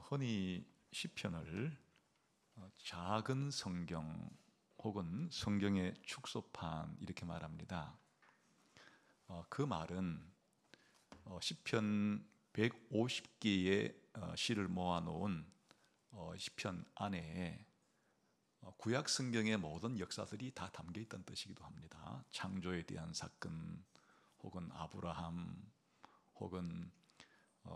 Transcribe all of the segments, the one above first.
흔히 시편을 작은 성경 혹은 성경의 축소판 이렇게 말합니다. 그 말은 시편 150개의 시를 모아놓은 시편 안에 구약 성경의 모든 역사들이 다 담겨 있다는 뜻이기도 합니다. 창조에 대한 사건 혹은 아브라함 혹은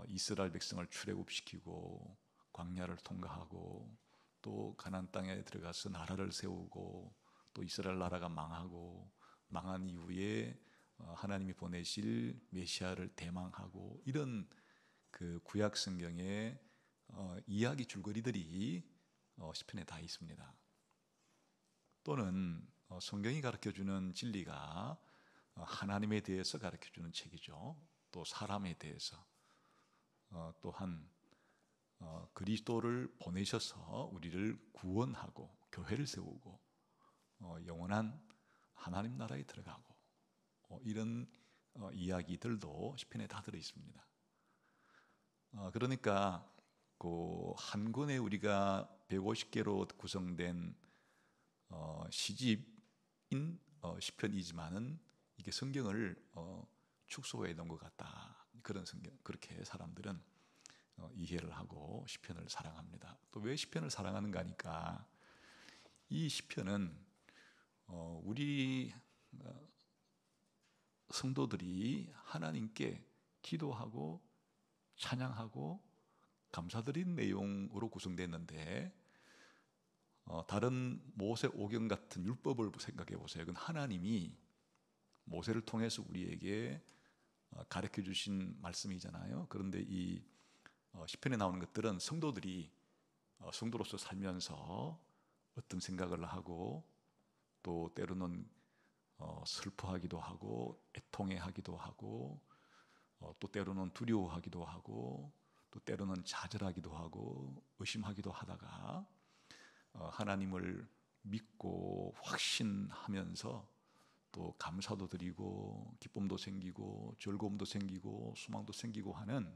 이스라엘 백성을 출애굽시키고 광야를 통과하고 또 가나안 땅에 들어가서 나라를 세우고 또 이스라엘 나라가 망하고 망한 이후에 하나님이 보내실 메시아를 대망하고 이런 그 구약 성경의 이야기 줄거리들이 시편에 다 있습니다. 또는 성경이 가르쳐주는 진리가 하나님에 대해서 가르쳐주는 책이죠. 또 사람에 대해서 또한 그리스도를 보내셔서 우리를 구원하고 교회를 세우고 영원한 하나님 나라에 들어가고 이런 이야기들도 시편에 다 들어 있습니다. 그러니까 그 한 권에 우리가 150개로 구성된 시집인 시편이지만은 이게 성경을 축소해 놓은 것 같다. 그런 성경, 그렇게 사람들은 이해를 하고 시편을 사랑합니다. 또 왜 시편을 사랑하는가 하니까 이 시편은 우리 성도들이 하나님께 기도하고 찬양하고 감사드린 내용으로 구성됐는데 다른 모세 오경 같은 율법을 생각해 보세요. 그건 하나님이 모세를 통해서 우리에게 가르쳐 주신 말씀이잖아요. 그런데 이 시편에 나오는 것들은 성도들이 성도로서 살면서 어떤 생각을 하고 또 때로는 슬퍼하기도 하고 애통해하기도 하고 또 때로는 두려워하기도 하고 또 때로는 좌절하기도 하고 의심하기도 하다가 하나님을 믿고 확신하면서 또 감사도 드리고 기쁨도 생기고 즐거움도 생기고 소망도 생기고 하는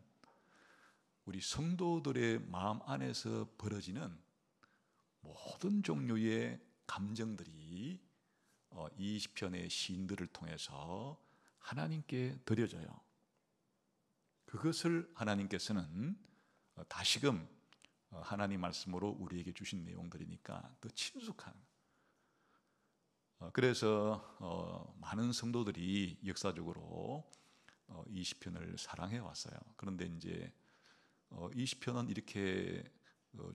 우리 성도들의 마음 안에서 벌어지는 모든 종류의 감정들이 이 시편의 시인들을 통해서 하나님께 드려져요. 그것을 하나님께서는 다시금 하나님 말씀으로 우리에게 주신 내용들이니까 더 친숙한. 그래서 많은 성도들이 역사적으로 이 시편을 사랑해 왔어요. 그런데 이제 이 시편은 이렇게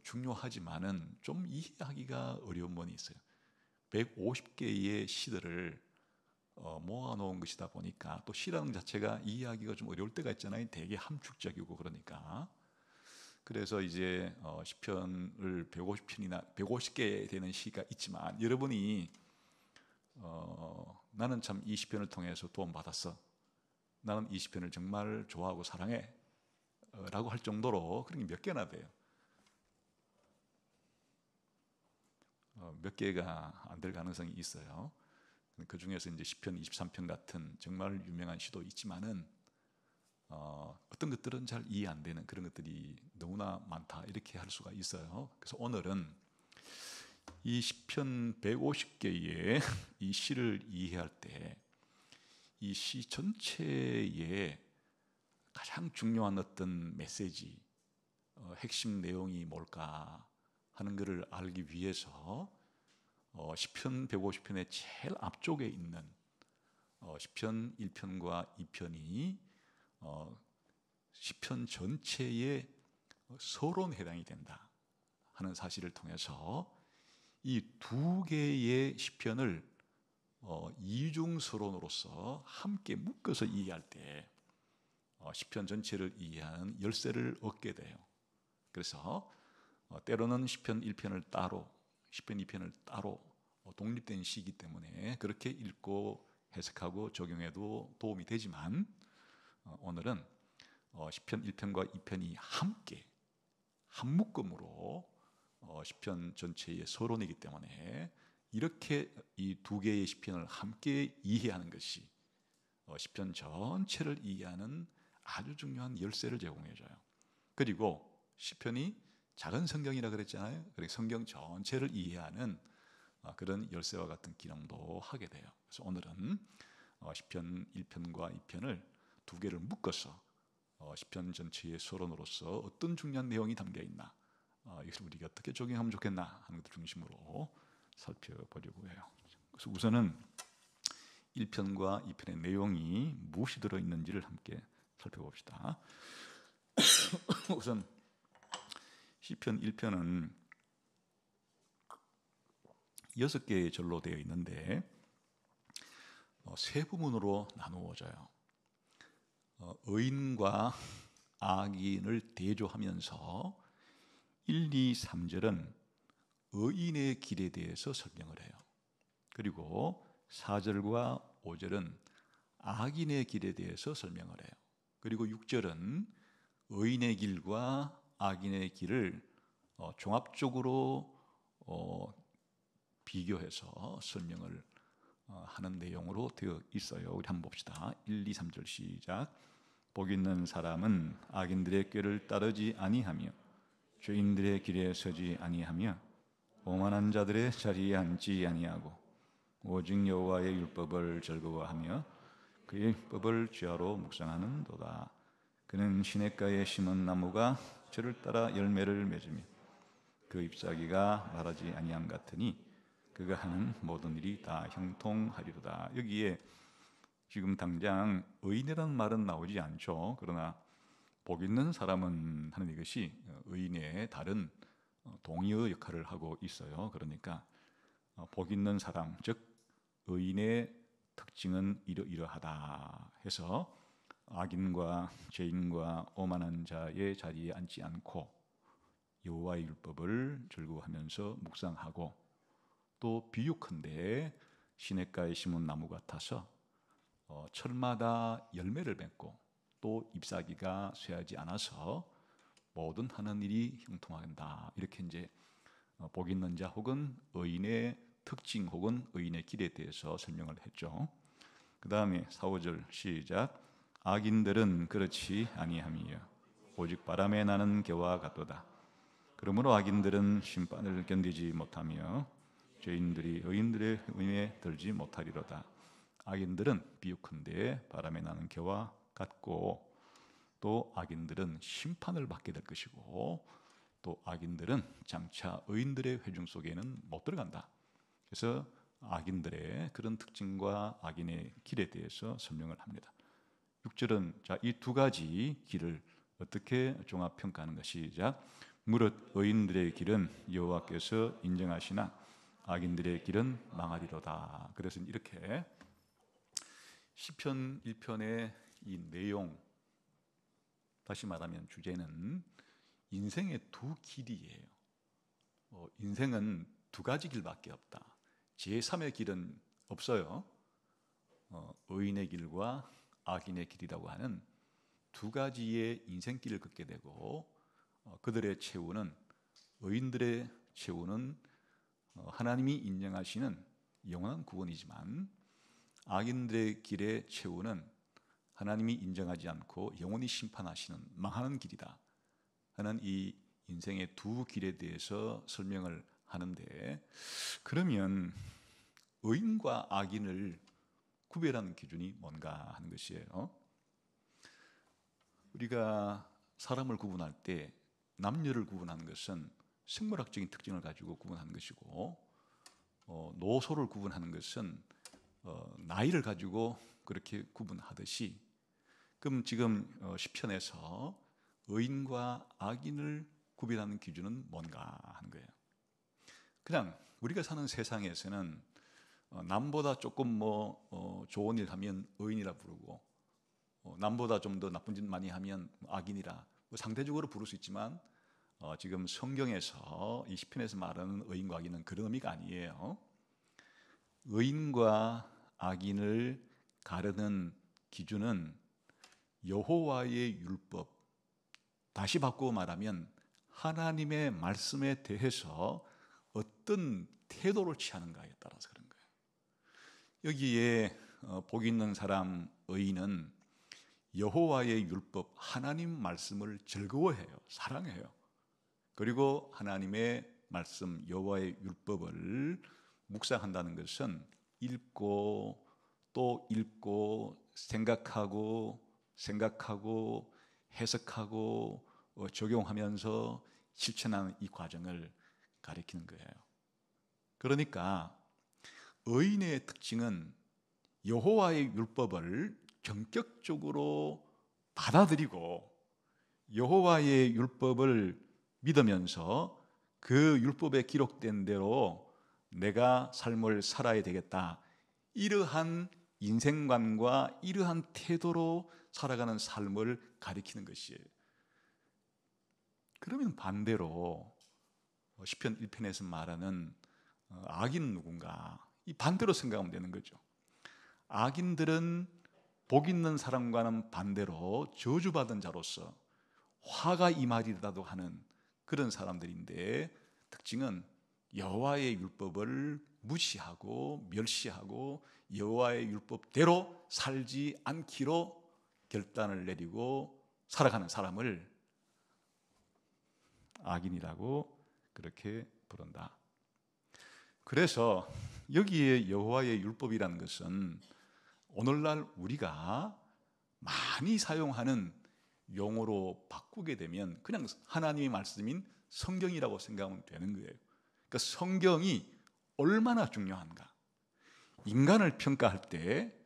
중요하지만은 좀 이해하기가 어려운 면이 있어요. 150개의 시들을 모아놓은 것이다 보니까 또 시라는 자체가 이해하기가 좀 어려울 때가 있잖아요. 되게 함축적이고 그러니까. 그래서 이제 시편을 150편이나 150개 되는 시가 있지만 여러분이 나는 참 이 시편을 통해서 도움 받았어. 나는 이 시편을 정말 좋아하고 사랑해. 라고 할 정도로 그런 게 몇 개나 돼요. 몇 개가 안 될 가능성이 있어요. 그 중에서 이제 시편 23편 같은 정말 유명한 시도 있지만은 어떤 것들은 잘 이해 안 되는 그런 것들이 너무나 많다 이렇게 할 수가 있어요. 그래서 오늘은 이 시편 150개의 이 시를 이해할 때 이 시 전체에 가장 중요한 어떤 메시지, 핵심 내용이 뭘까 하는 것을 알기 위해서 시편 150편의 제일 앞쪽에 있는 시편 1편과 2편이 시편 전체의 서론에 해당이 된다 하는 사실을 통해서 이 두 개의 시편을 이중서론으로서 함께 묶어서 이해할 때 시편 전체를 이해하는 열쇠를 얻게 돼요. 그래서 때로는 시편 1편을 따로 시편 2편을 따로 독립된 시이기 때문에 그렇게 읽고 해석하고 적용해도 도움이 되지만 오늘은 시편 1편과 2편이 함께 한 묶음으로 시편 전체의 서론이기 때문에 이렇게 이 두 개의 시편을 함께 이해하는 것이 시편 전체를 이해하는 아주 중요한 열쇠를 제공해줘요. 그리고 시편이 작은 성경이라 그랬잖아요. 그래서 성경 전체를 이해하는 그런 열쇠와 같은 기능도 하게 돼요. 그래서 오늘은 시편 1편과 2편을 두 개를 묶어서 시편 전체의 서론으로서 어떤 중요한 내용이 담겨 있나, 이것을 우리가 어떻게 적용하면 좋겠나 하는 것을 중심으로 살펴보려고 해요. 그래서 우선은 1편과 2편의 내용이 무엇이 들어있는지를 함께 살펴봅시다. 우선 시편 1편은 6개의 절로 되어 있는데 세 부분으로 나누어져요. 의인과 악인을 대조하면서 1, 2, 3절은 의인의 길에 대해서 설명을 해요. 그리고 4절과 5절은 악인의 길에 대해서 설명을 해요. 그리고 6절은 의인의 길과 악인의 길을 종합적으로 비교해서 설명을 하는 내용으로 되어 있어요. 우리 한번 봅시다. 1, 2, 3절 시작. 복 있는 사람은 악인들의 꾀를 따르지 아니하며 죄인들의 길에 서지 아니하며 오만한 자들의 자리에 앉지 아니하고 오직 여호와의 율법을 즐거워하며 그의 법을 주야로 묵상하는도다. 그는 시냇가에 심은 나무가 저를 따라 열매를 맺으며 그 잎사귀가 마르지 아니함 같으니 그가 하는 모든 일이 다 형통하리로다. 여기에 지금 당장 의인이라는 말은 나오지 않죠. 그러나 복 있는 사람은 하는 이것이 의인의 다른 동의어 역할을 하고 있어요. 그러니까 복 있는 사람, 즉 의인의 특징은 이러이러하다 해서 악인과 죄인과 오만한 자의 자리에 앉지 않고 여호와의 율법을 즐거워하면서 묵상하고 또 비유컨대 시냇가에 심은 나무 같아서 철마다 열매를 맺고 또 잎사귀가 쇠하지 않아서 모든 하는 일이 형통한다. 이렇게 이제 복 있는 자 혹은 의인의 특징 혹은 의인의 길에 대해서 설명을 했죠. 그 다음에 4, 5절 시작. 악인들은 그렇지 아니함이요 오직 바람에 나는 겨와 같도다. 그러므로 악인들은 심판을 견디지 못하며 죄인들이 의인들의 은혜에 들지 못하리로다. 악인들은 비유컨대 바람에 나는 겨와 같고 또 악인들은 심판을 받게 될 것이고 또 악인들은 장차 의인들의 회중 속에는 못 들어간다. 그래서 악인들의 그런 특징과 악인의 길에 대해서 설명을 합니다. 6절은 자, 이 두 가지 길을 어떻게 종합평가하는가 시작. 무릇 의인들의 길은 여호와께서 인정하시나 악인들의 길은 망하리로다. 그래서 이렇게 시편 1편의 이 내용, 다시 말하면 주제는 인생의 두 길이에요. 인생은 두 가지 길밖에 없다. 제3의 길은 없어요. 의인의 길과 악인의 길이라고 하는 두 가지의 인생길을 걷게 되고 그들의 최후는 의인들의 최후는 하나님이 인정하시는 영원한 구원이지만 악인들의 길의 최후는 하나님이 인정하지 않고 영원히 심판하시는 망하는 길이다 하는 이 인생의 두 길에 대해서 설명을 하는데, 그러면 의인과 악인을 구별하는 기준이 뭔가 하는 것이에요. 우리가 사람을 구분할 때 남녀를 구분하는 것은 생물학적인 특징을 가지고 구분하는 것이고 노소를 구분하는 것은 나이를 가지고 그렇게 구분하듯이, 그럼 지금 시편에서 의인과 악인을 구별하는 기준은 뭔가 하는 거예요. 그냥 우리가 사는 세상에서는 남보다 조금 좋은 일 하면 의인이라 부르고 남보다 좀 더 나쁜 짓 많이 하면 악인이라 상대적으로 부를 수 있지만 지금 성경에서 이 시편에서 말하는 의인과 악인은 그런 의미가 아니에요. 의인과 악인을 가르는 기준은 여호와의 율법, 다시 바꾸어 말하면 하나님의 말씀에 대해서 어떤 태도를 취하는가에 따라서 그런 거예요. 여기에 복 있는 사람 의인은 여호와의 율법, 하나님 말씀을 즐거워해요. 사랑해요. 그리고 하나님의 말씀 여호와의 율법을 묵상한다는 것은 읽고 또 읽고 생각하고 해석하고 적용하면서 실천하는 이 과정을 가리키는 거예요. 그러니까 의인의 특징은 여호와의 율법을 전격적으로 받아들이고 여호와의 율법을 믿으면서 그 율법에 기록된 대로 내가 삶을 살아야 되겠다, 이러한 인생관과 이러한 태도로 살아가는 삶을 가리키는 것이에요. 그러면 반대로 시편 1편에서 말하는 악인은 누군가, 이 반대로 생각하면 되는 거죠. 악인들은 복 있는 사람과는 반대로 저주받은 자로서 화가 임하리라도 하는 그런 사람들인데, 특징은 여호와의 율법을 무시하고 멸시하고 여호와의 율법대로 살지 않기로 결단을 내리고 살아가는 사람을 악인이라고 그렇게 부른다. 그래서 여기에 여호와의 율법이라는 것은 오늘날 우리가 많이 사용하는 용어로 바꾸게 되면 그냥 하나님의 말씀인 성경이라고 생각하면 되는 거예요. 그러니까 성경이 얼마나 중요한가. 인간을 평가할 때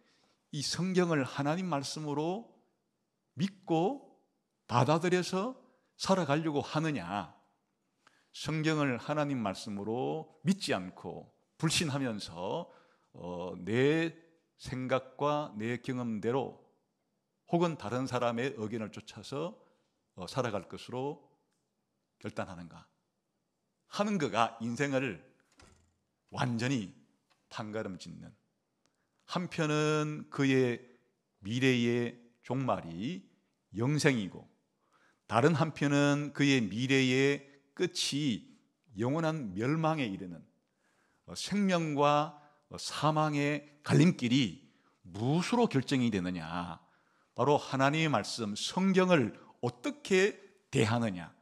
이 성경을 하나님 말씀으로 믿고 받아들여서 살아가려고 하느냐, 성경을 하나님 말씀으로 믿지 않고 불신하면서 내 생각과 내 경험대로 혹은 다른 사람의 의견을 쫓아서 살아갈 것으로 결단하는가 하는 거가 인생을 완전히 판가름짓는, 한편은 그의 미래의 종말이 영생이고 다른 한편은 그의 미래의 끝이 영원한 멸망에 이르는 생명과 사망의 갈림길이 무엇으로 결정이 되느냐, 바로 하나님의 말씀 성경을 어떻게 대하느냐,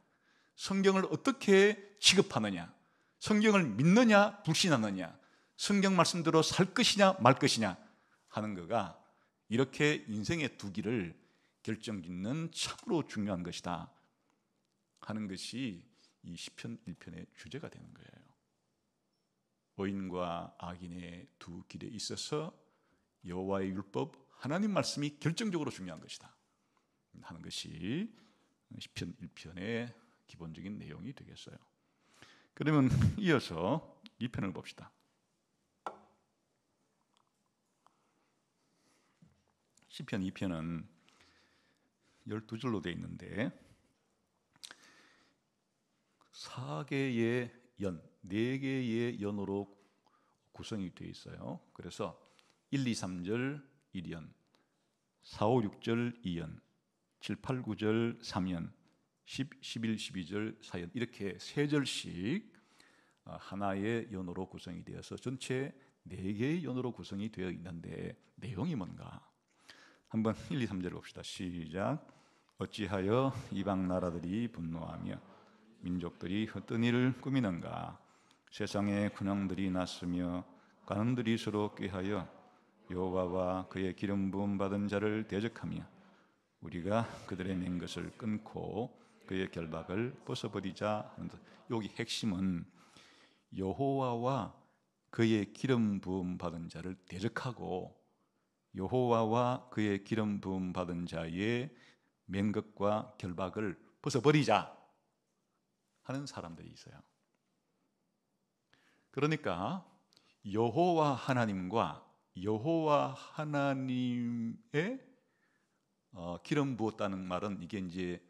성경을 어떻게 취급하느냐, 성경을 믿느냐 불신하느냐, 성경 말씀대로 살 것이냐 말 것이냐 하는 거가 이렇게 인생의 두 길을 결정짓는 참으로 중요한 것이다 하는 것이 이 시편 1편의 주제가 되는 거예요. 의인과 악인의 두 길에 있어서 여호와의 율법, 하나님 말씀이 결정적으로 중요한 것이다 하는 것이 시편 1편의 기본적인 내용이 되겠어요. 그러면 이어서 2편을 봅시다. 시편 2편은 12절로 되어 있는데 4개의 연, 4개의 연으로 구성이 되어 있어요. 그래서 1, 2, 3절 1연, 4, 5, 6절 2연, 7, 8, 9절 3연, 10, 11, 12절 4연, 이렇게 3절씩 하나의 연으로 구성이 되어서 전체 4개의 연으로 구성이 되어 있는데 내용이 뭔가? 한번 1, 2, 3절 봅시다. 시작. 어찌하여 이방 나라들이 분노하며 민족들이 헛된 일을 꾸미는가? 세상에 군왕들이 났으며 관원들이 서로 꾀하여 여호와와 그의 기름 부음 받은 자를 대적하며 우리가 그들의 낸 것을 끊고 그의 결박을 벗어버리자. 여기 핵심은 여호와와 그의 기름 부음 받은 자를 대적하고 여호와와 그의 기름 부음 받은 자의 맨 것과 결박을 벗어버리자 하는 사람들이 있어요. 그러니까 여호와 하나님과 여호와 하나님의 기름 부었다는 말은 이게 이제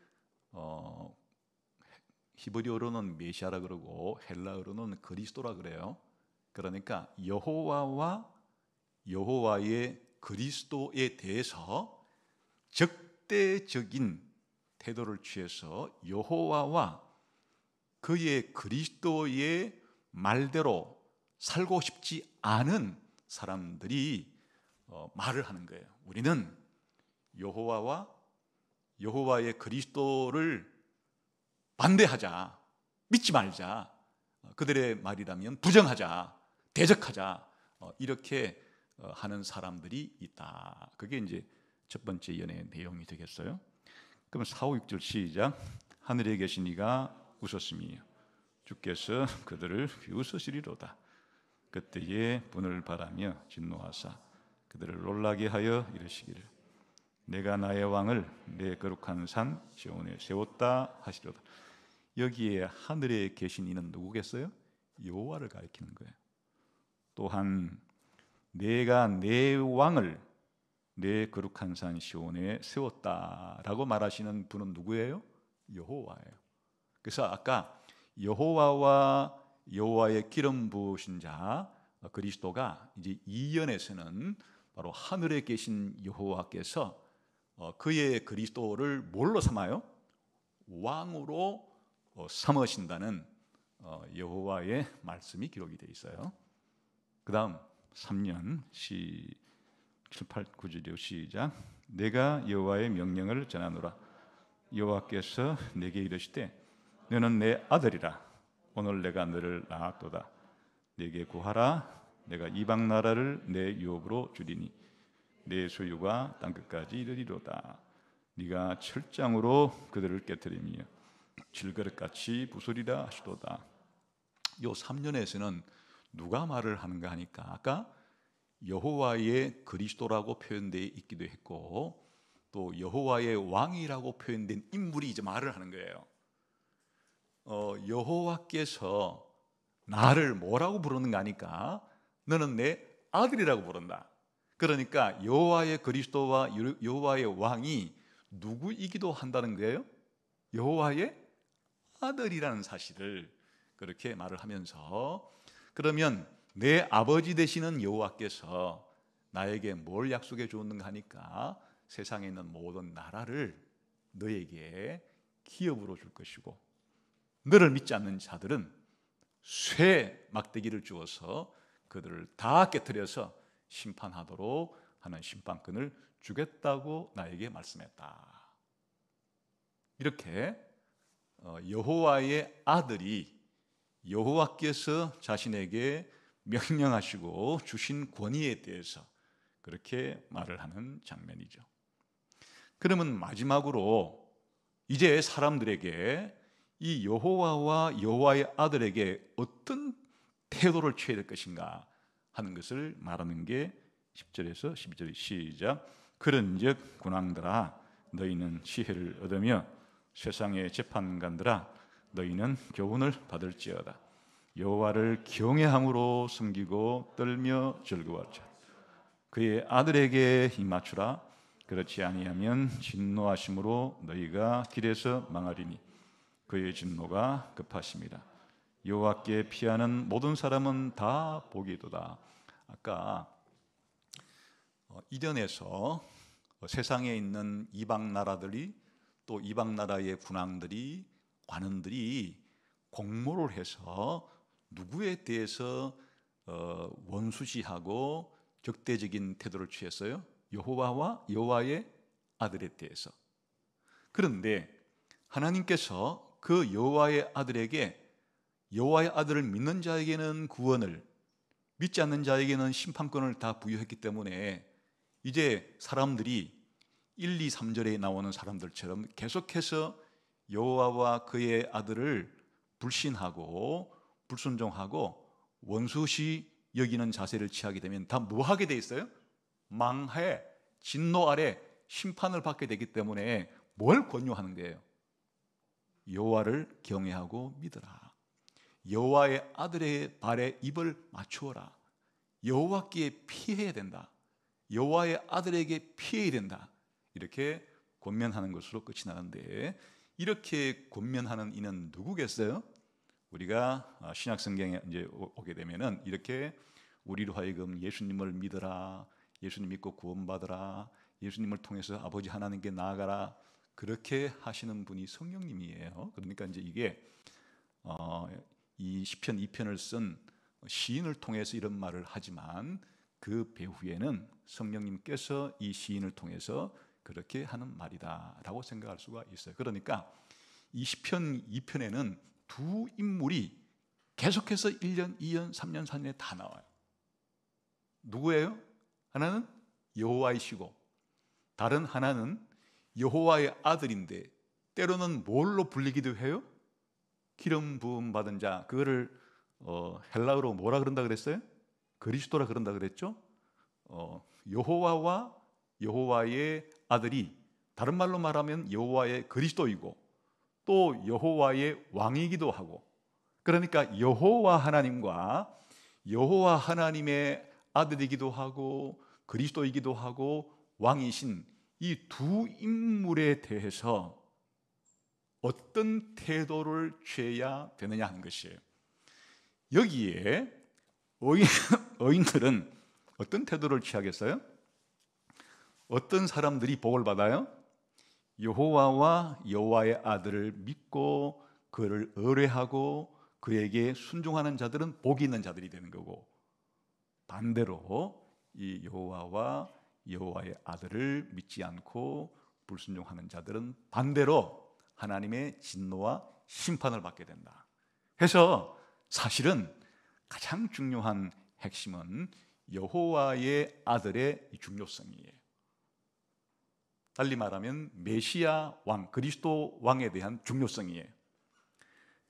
히브리어로는 메시아라 그러고 헬라어로는 그리스도라 그래요. 그러니까 여호와와 여호와의 그리스도에 대해서 적대적인 태도를 취해서 여호와와 그의 그리스도의 말대로 살고 싶지 않은 사람들이 말을 하는 거예요. 우리는 여호와와 여호와의 그리스도를 반대하자. 믿지 말자, 그들의 말이라면 부정하자, 대적하자, 이렇게 하는 사람들이 있다. 그게 이제 첫 번째 연애의 내용이 되겠어요. 그럼 4, 5, 6절 시작. 하늘에 계신 이가 웃었으며 주께서 그들을 비웃으시리로다. 그때에 분을 바라며 진노하사 그들을 놀라게 하여 이르시기를 내가 나의 왕을 내 거룩한 산 시온에 세웠다 하시로다. 여기에 하늘에 계신 이는 누구겠어요? 여호와를 가리키는 거예요. 또한 내가 내 왕을 내 거룩한 산 시온에 세웠다라고 말하시는 분은 누구예요? 여호와예요. 그래서 아까 여호와와 여호와의 기름 부으신 자 그리스도가 이제 이연에서는 바로 하늘에 계신 여호와께서 그의 그리스도를 뭘로 삼아요? 왕으로 삼으신다는 여호와의 말씀이 기록이 되어 있어요. 그 다음 3년 7, 8, 9절이요 시작. 내가 여호와의 명령을 전하노라. 여호와께서 내게 이르시되 너는 내 아들이라. 오늘 내가 너를 낳았도다. 내게 구하라. 내가 이방 나라를 내 유업으로 주리니 내 소유가 땅끝까지 이르리로다. 네가 철장으로 그들을 깨뜨리며 질그릇같이 부수리라 하시도다. 요 3년에서는 누가 말을 하는가 하니까 아까 여호와의 그리스도라고 표현되어 있기도 했고 또 여호와의 왕이라고 표현된 인물이 이제 말을 하는 거예요. 여호와께서 나를 뭐라고 부르는가 하니까 너는 내 아들이라고 부른다. 그러니까 여호와의 그리스도와 여호와의 왕이 누구이기도 한다는 거예요? 여호와의 아들이라는 사실을 그렇게 말을 하면서 그러면 내 아버지 되시는 여호와께서 나에게 뭘 약속해 주었는가 하니까 세상에 있는 모든 나라를 너에게 기업으로 줄 것이고 너를 믿지 않는 자들은 쇠 막대기를 주어서 그들을 다 깨뜨려서 심판하도록 하는 심판권을 주겠다고 나에게 말씀했다. 이렇게 여호와의 아들이 여호와께서 자신에게 명령하시고 주신 권위에 대해서 그렇게 말을 하는 장면이죠. 그러면 마지막으로 이제 사람들에게 이 여호와와 여호와의 아들에게 어떤 태도를 취해야 될 것인가 하는 것을 말하는 게 10절에서 12절 시작. 그런즉 군왕들아 너희는 지혜를 얻으며 세상의 재판관들아 너희는 교훈을 받을지어다. 여호와를 경외함으로 섬기고 떨며 즐거워하자. 그의 아들에게 힘 맞추라. 그렇지 아니하면 진노하심으로 너희가 길에서 망하리니 그의 진노가 급하심이라. 여호와께 피하는 모든 사람은 다 복이도다. 아까 이전에서 세상에 있는 이방 나라들이 또 이방 나라의 군왕들이 관원들이 공모를 해서 누구에 대해서 원수시하고 적대적인 태도를 취했어요? 여호와와 여호와의 아들에 대해서. 그런데 하나님께서 그 여호와의 아들에게 여호와의 아들을 믿는 자에게는 구원을, 믿지 않는 자에게는 심판권을 다 부여했기 때문에 이제 사람들이 1, 2, 3절에 나오는 사람들처럼 계속해서 여호와와 그의 아들을 불신하고 불순종하고 원수시 여기는 자세를 취하게 되면 다 뭐 하게 돼 있어요? 망해, 진노 아래 심판을 받게 되기 때문에 뭘 권유하는 거예요? 여호와를 경외하고 믿으라. 여호와의 아들의 발에 입을 맞추어라. 여호와께 피해야 된다. 여호와의 아들에게 피해야 된다. 이렇게 권면하는 것으로 끝이 나는데 이렇게 권면하는 이는 누구겠어요? 우리가 신약 성경에 이제 오게 되면은 이렇게 우리로 하여금 예수님을 믿어라, 예수님 믿고 구원받으라, 예수님을 통해서 아버지 하나님께 나아가라 그렇게 하시는 분이 성령님이에요. 그러니까 이제 이게 이 시편 2편을 쓴 시인을 통해서 이런 말을 하지만 그 배후에는 성령님께서 이 시인을 통해서 그렇게 하는 말이다라고 생각할 수가 있어요. 그러니까 이 시편 2편에는 두 인물이 계속해서 1년, 2년, 3년, 4년에 다 나와요. 누구예요? 하나는 여호와이시고 다른 하나는 여호와의 아들인데 때로는 뭘로 불리기도 해요? 기름 부음 받은 자. 그거를 헬라어로 뭐라 그런다 그랬어요? 그리스도라 그런다 그랬죠? 여호와와 여호와의 아들이 다른 말로 말하면 여호와의 그리스도이고 또 여호와의 왕이기도 하고, 그러니까 여호와 하나님과 여호와 하나님의 아들이기도 하고 그리스도이기도 하고 왕이신 이 두 인물에 대해서 어떤 태도를 취해야 되느냐 하는 것이에요. 여기에 의인들은 어떤 태도를 취하겠어요? 어떤 사람들이 복을 받아요? 여호와와 여호와의 아들을 믿고 그를 의뢰하고 그에게 순종하는 자들은 복이 있는 자들이 되는 거고, 반대로 이 여호와와 여호와의 아들을 믿지 않고 불순종하는 자들은 반대로 하나님의 진노와 심판을 받게 된다. 그래서 사실은 가장 중요한 핵심은 여호와의 아들의 중요성이에요. 달리 말하면 메시아 왕, 그리스도 왕에 대한 중요성이에요.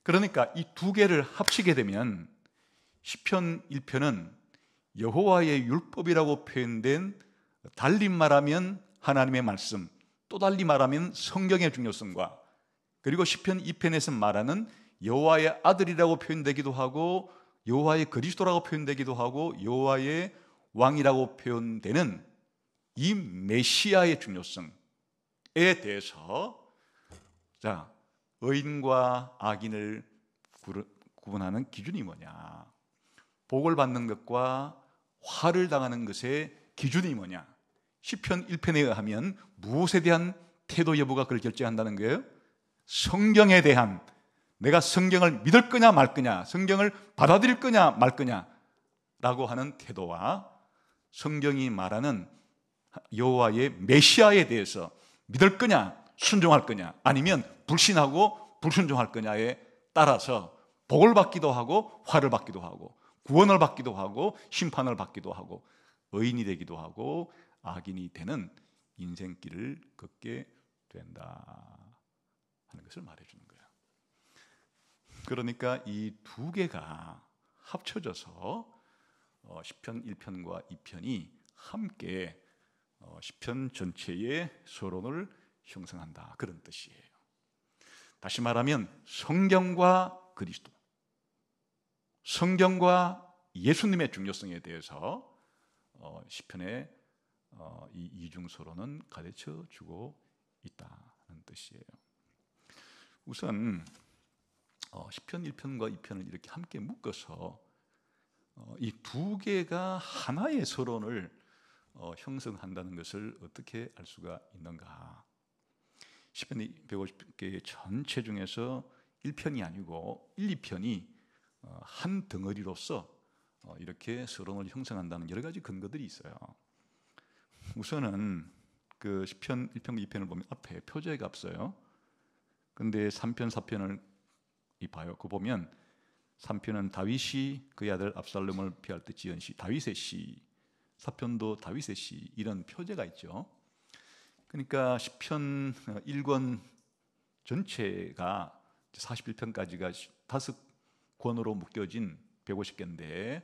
그러니까 이 두 개를 합치게 되면 시편 1편은 여호와의 율법이라고 표현된, 달리 말하면 하나님의 말씀, 또 달리 말하면 성경의 중요성과, 그리고 시편 2편에서 말하는 여호와의 아들이라고 표현되기도 하고 여호와의 그리스도라고 표현되기도 하고 여호와의 왕이라고 표현되는 이 메시아의 중요성에 대해서, 자, 의인과 악인을 구분하는 기준이 뭐냐, 복을 받는 것과 화를 당하는 것의 기준이 뭐냐, 시편 1편에 의하면 무엇에 대한 태도 여부가 그걸 결정한다는 거예요? 성경에 대한, 내가 성경을 믿을 거냐 말 거냐, 성경을 받아들일 거냐 말 거냐 라고 하는 태도와 성경이 말하는 여호와의 메시아에 대해서 믿을 거냐 순종할 거냐 아니면 불신하고 불순종할 거냐에 따라서 복을 받기도 하고 화를 받기도 하고 구원을 받기도 하고 심판을 받기도 하고 의인이 되기도 하고 악인이 되는 인생길을 걷게 된다 하는 것을 말해주는 거예요. 그러니까 이 두 개가 합쳐져서 시편 1편과 2편이 함께 시편 전체의 서론을 형성한다, 그런 뜻이에요. 다시 말하면 성경과 그리스도, 성경과 예수님의 중요성에 대해서 시편의 이 이중 서론은 가르쳐 주고 있다는 뜻이에요. 우선 시편 1편과 2편을 이렇게 함께 묶어서 이 두 개가 하나의 서론을 형성한다는 것을 어떻게 알 수가 있는가? 시편 150개 전체 중에서 1편이 아니고 1, 2편이 한 덩어리로서 이렇게 서론을 형성한다는 여러 가지 근거들이 있어요. 우선은 그 시편 1편과 2편을 보면 앞에 표제가 없어요. 근데 3편, 4편을 봐요. 그거 보면 3편은 다윗이 그의 아들 압살롬을 피할 때 지은 시, 다윗의 시, 4편도 다윗의 시, 이런 표제가 있죠. 그러니까 시편 1권 전체가 41편까지가 5권으로 묶여진 150개인데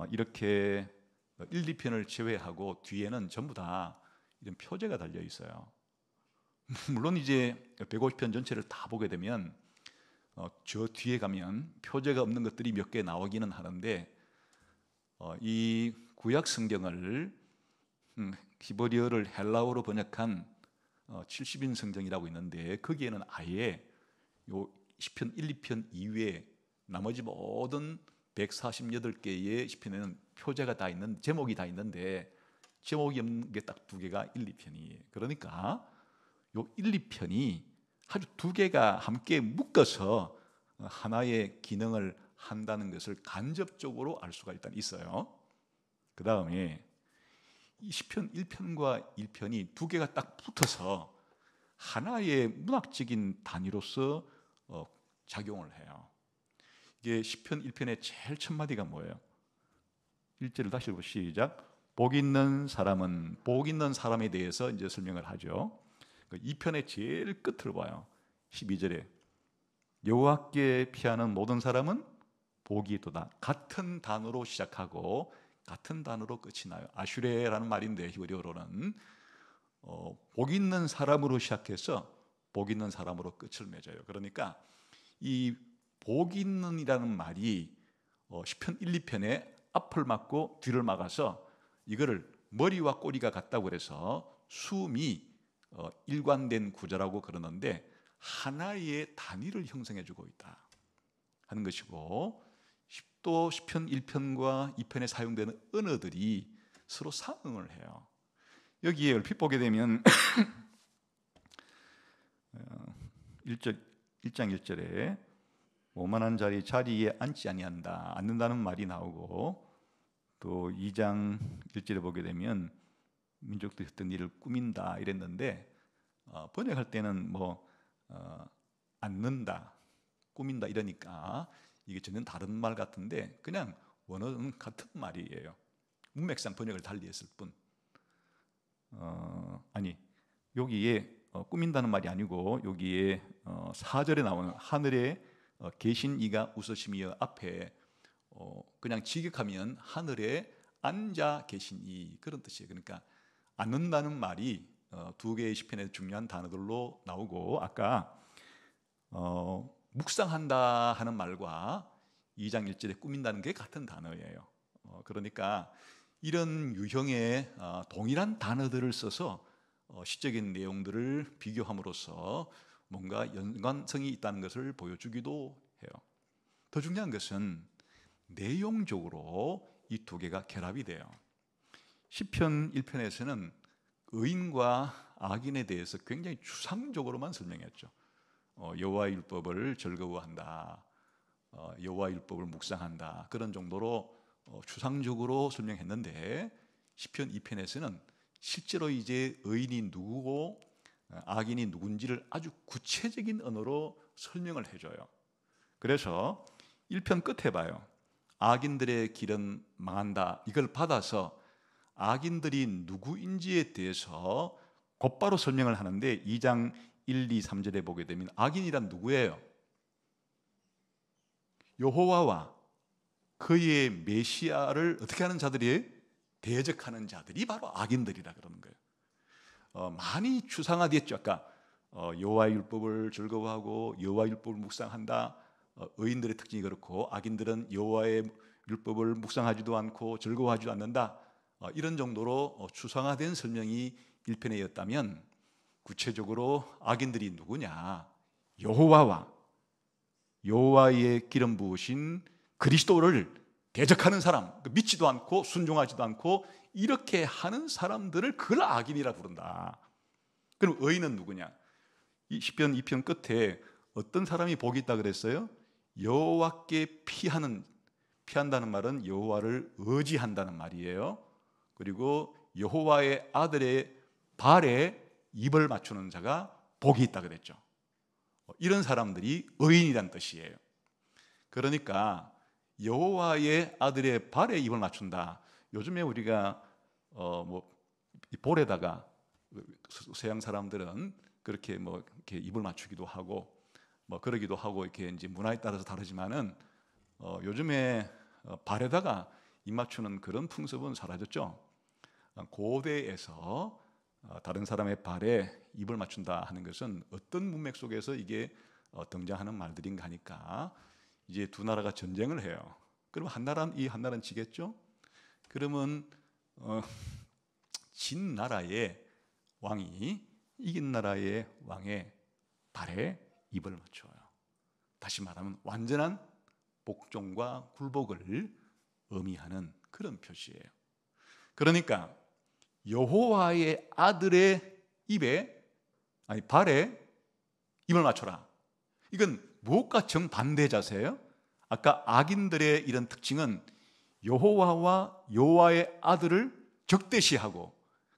이렇게 1, 2편을 제외하고 뒤에는 전부 다 이런 표제가 달려 있어요. 물론 이제 150편 전체를 다 보게 되면 저 뒤에 가면 표제가 없는 것들이 몇 개 나오기는 하는데 이 구약 성경을 히브리어를 헬라어로 번역한 70인 성경이라고 있는데 거기에는 아예 요 시편 1, 2편 이외에 나머지 모든 148개의 시편에는 표제가 다 있는, 제목이 다 있는데 제목이 없는 게 딱 두 개가 1, 2편이에요. 그러니까 요 1, 2편이 아주 두 개가 함께 묶어서 하나의 기능을 한다는 것을 간접적으로 알 수가 일단 있어요. 그 다음에 이 시편 1편과 1편이 두 개가 딱 붙어서 하나의 문학적인 단위로서 작용을 해요. 이게 시편 1편의 제일 첫 마디가 뭐예요? 1절을 다시 읽고 시작. 복 있는 사람은, 복 있는 사람에 대해서 이제 설명을 하죠. 2편의 제일 끝을 봐요. 12절에 여호와께 피하는 모든 사람은 복이 있도다. 같은 단어로 시작하고 같은 단어로 끝이 나요. 아슈레라는 말인데 히브리어로는 복 있는 사람으로 시작해서 복 있는 사람으로 끝을 맺어요. 그러니까 이 복 있는이라는 말이 시편 1, 2편에 앞을 막고 뒤를 막아서 이거를 머리와 꼬리가 같다고 그래서 수음이 일관된 구조라고 그러는데 하나의 단위를 형성해주고 있다 하는 것이고, 또 시편 1편과 2편에 사용되는 언어들이 서로 상응을 해요. 여기에 얼핏 보게 되면 1장 1절에 오만한 자리에 앉지 아니한다, 앉는다는 말이 나오고, 또 2장 1절에 보게 되면 민족들이 했던 일을 꾸민다 이랬는데 번역할 때는 앉는다, 꾸민다 이러니까 이게 전혀 다른 말 같은데 그냥 원어는 같은 말이에요. 문맥상 번역을 달리했을 뿐. 여기에 꾸민다는 말이 아니고 여기에 4절에 나오는 하늘에 계신 이가 웃으시며 앞에 그냥 직역하면 하늘에 앉아 계신 이, 그런 뜻이에요. 그러니까 앉는다는 말이 두 개의 시편의 중요한 단어들로 나오고, 아까 묵상한다 하는 말과 2장 1절에 꾸민다는 게 같은 단어예요. 그러니까 이런 유형의 동일한 단어들을 써서 시적인 내용들을 비교함으로써 뭔가 연관성이 있다는 것을 보여주기도 해요. 더 중요한 것은 내용적으로 이 두 개가 결합이 돼요. 시편 1편에서는 의인과 악인에 대해서 굉장히 추상적으로만 설명했죠. 여호와의 율법을 즐거워한다, 여호와의 율법을 묵상한다, 그런 정도로 추상적으로 설명했는데 시편 2편에서는 실제로 이제 의인이 누구고 악인이 누군지를 아주 구체적인 언어로 설명을 해줘요. 그래서 1편 끝에 봐요. 악인들의 길은 망한다, 이걸 받아서 악인들이 누구인지에 대해서 곧바로 설명을 하는데 2장 1, 2, 3절에 보게 되면 악인이란 누구예요? 여호와와 그의 메시아를 어떻게 하는 자들이에요? 대적하는 자들이 바로 악인들이라 그러는 거예요. 많이 추상화됐죠. 아까 여호와의 율법을 즐거워하고 여호와의 율법을 묵상한다, 의인들의 특징이 그렇고 악인들은 여호와의 율법을 묵상하지도 않고 즐거워하지도 않는다, 이런 정도로 추상화된 설명이 1편이었다면 구체적으로 악인들이 누구냐? 여호와와 여호와의 기름 부으신 그리스도를 대적하는 사람, 믿지도 않고 순종하지도 않고 이렇게 하는 사람들을 그걸 악인이라 부른다. 그럼 의인은 누구냐? 이 시편 2편 끝에 어떤 사람이 복이 있다 그랬어요? 여호와께 피한다는 말은 여호와를 의지한다는 말이에요. 그리고 여호와의 아들의 발에 입을 맞추는 자가 복이 있다 그랬죠. 이런 사람들이 의인이란 뜻이에요. 그러니까 여호와의 아들의 발에 입을 맞춘다. 요즘에 우리가 볼에다가 서양 사람들은 그렇게 이렇게 입을 맞추기도 하고 그러기도 하고, 이렇게 이제 문화에 따라서 다르지만은 요즘에 발에다가 입 맞추는 그런 풍습은 사라졌죠. 고대에서 다른 사람의 발에 입을 맞춘다 하는 것은 어떤 문맥 속에서 이게 등장하는 말들인가 하니까 이제 두 나라가 전쟁을 해요. 그럼 한 나라는 지겠죠? 그러면 진 나라의 왕이 이긴 나라의 왕의 발에 입을 맞춰요. 다시 말하면 완전한 복종과 굴복을 의미하는 그런 표시예요. 그러니까 여호와의 아들의 발에 입을 맞춰라. 이건 무엇과 정반대 자세예요? 아까 악인들의 이런 특징은 여호와와 여호와의 아들을 적대시하고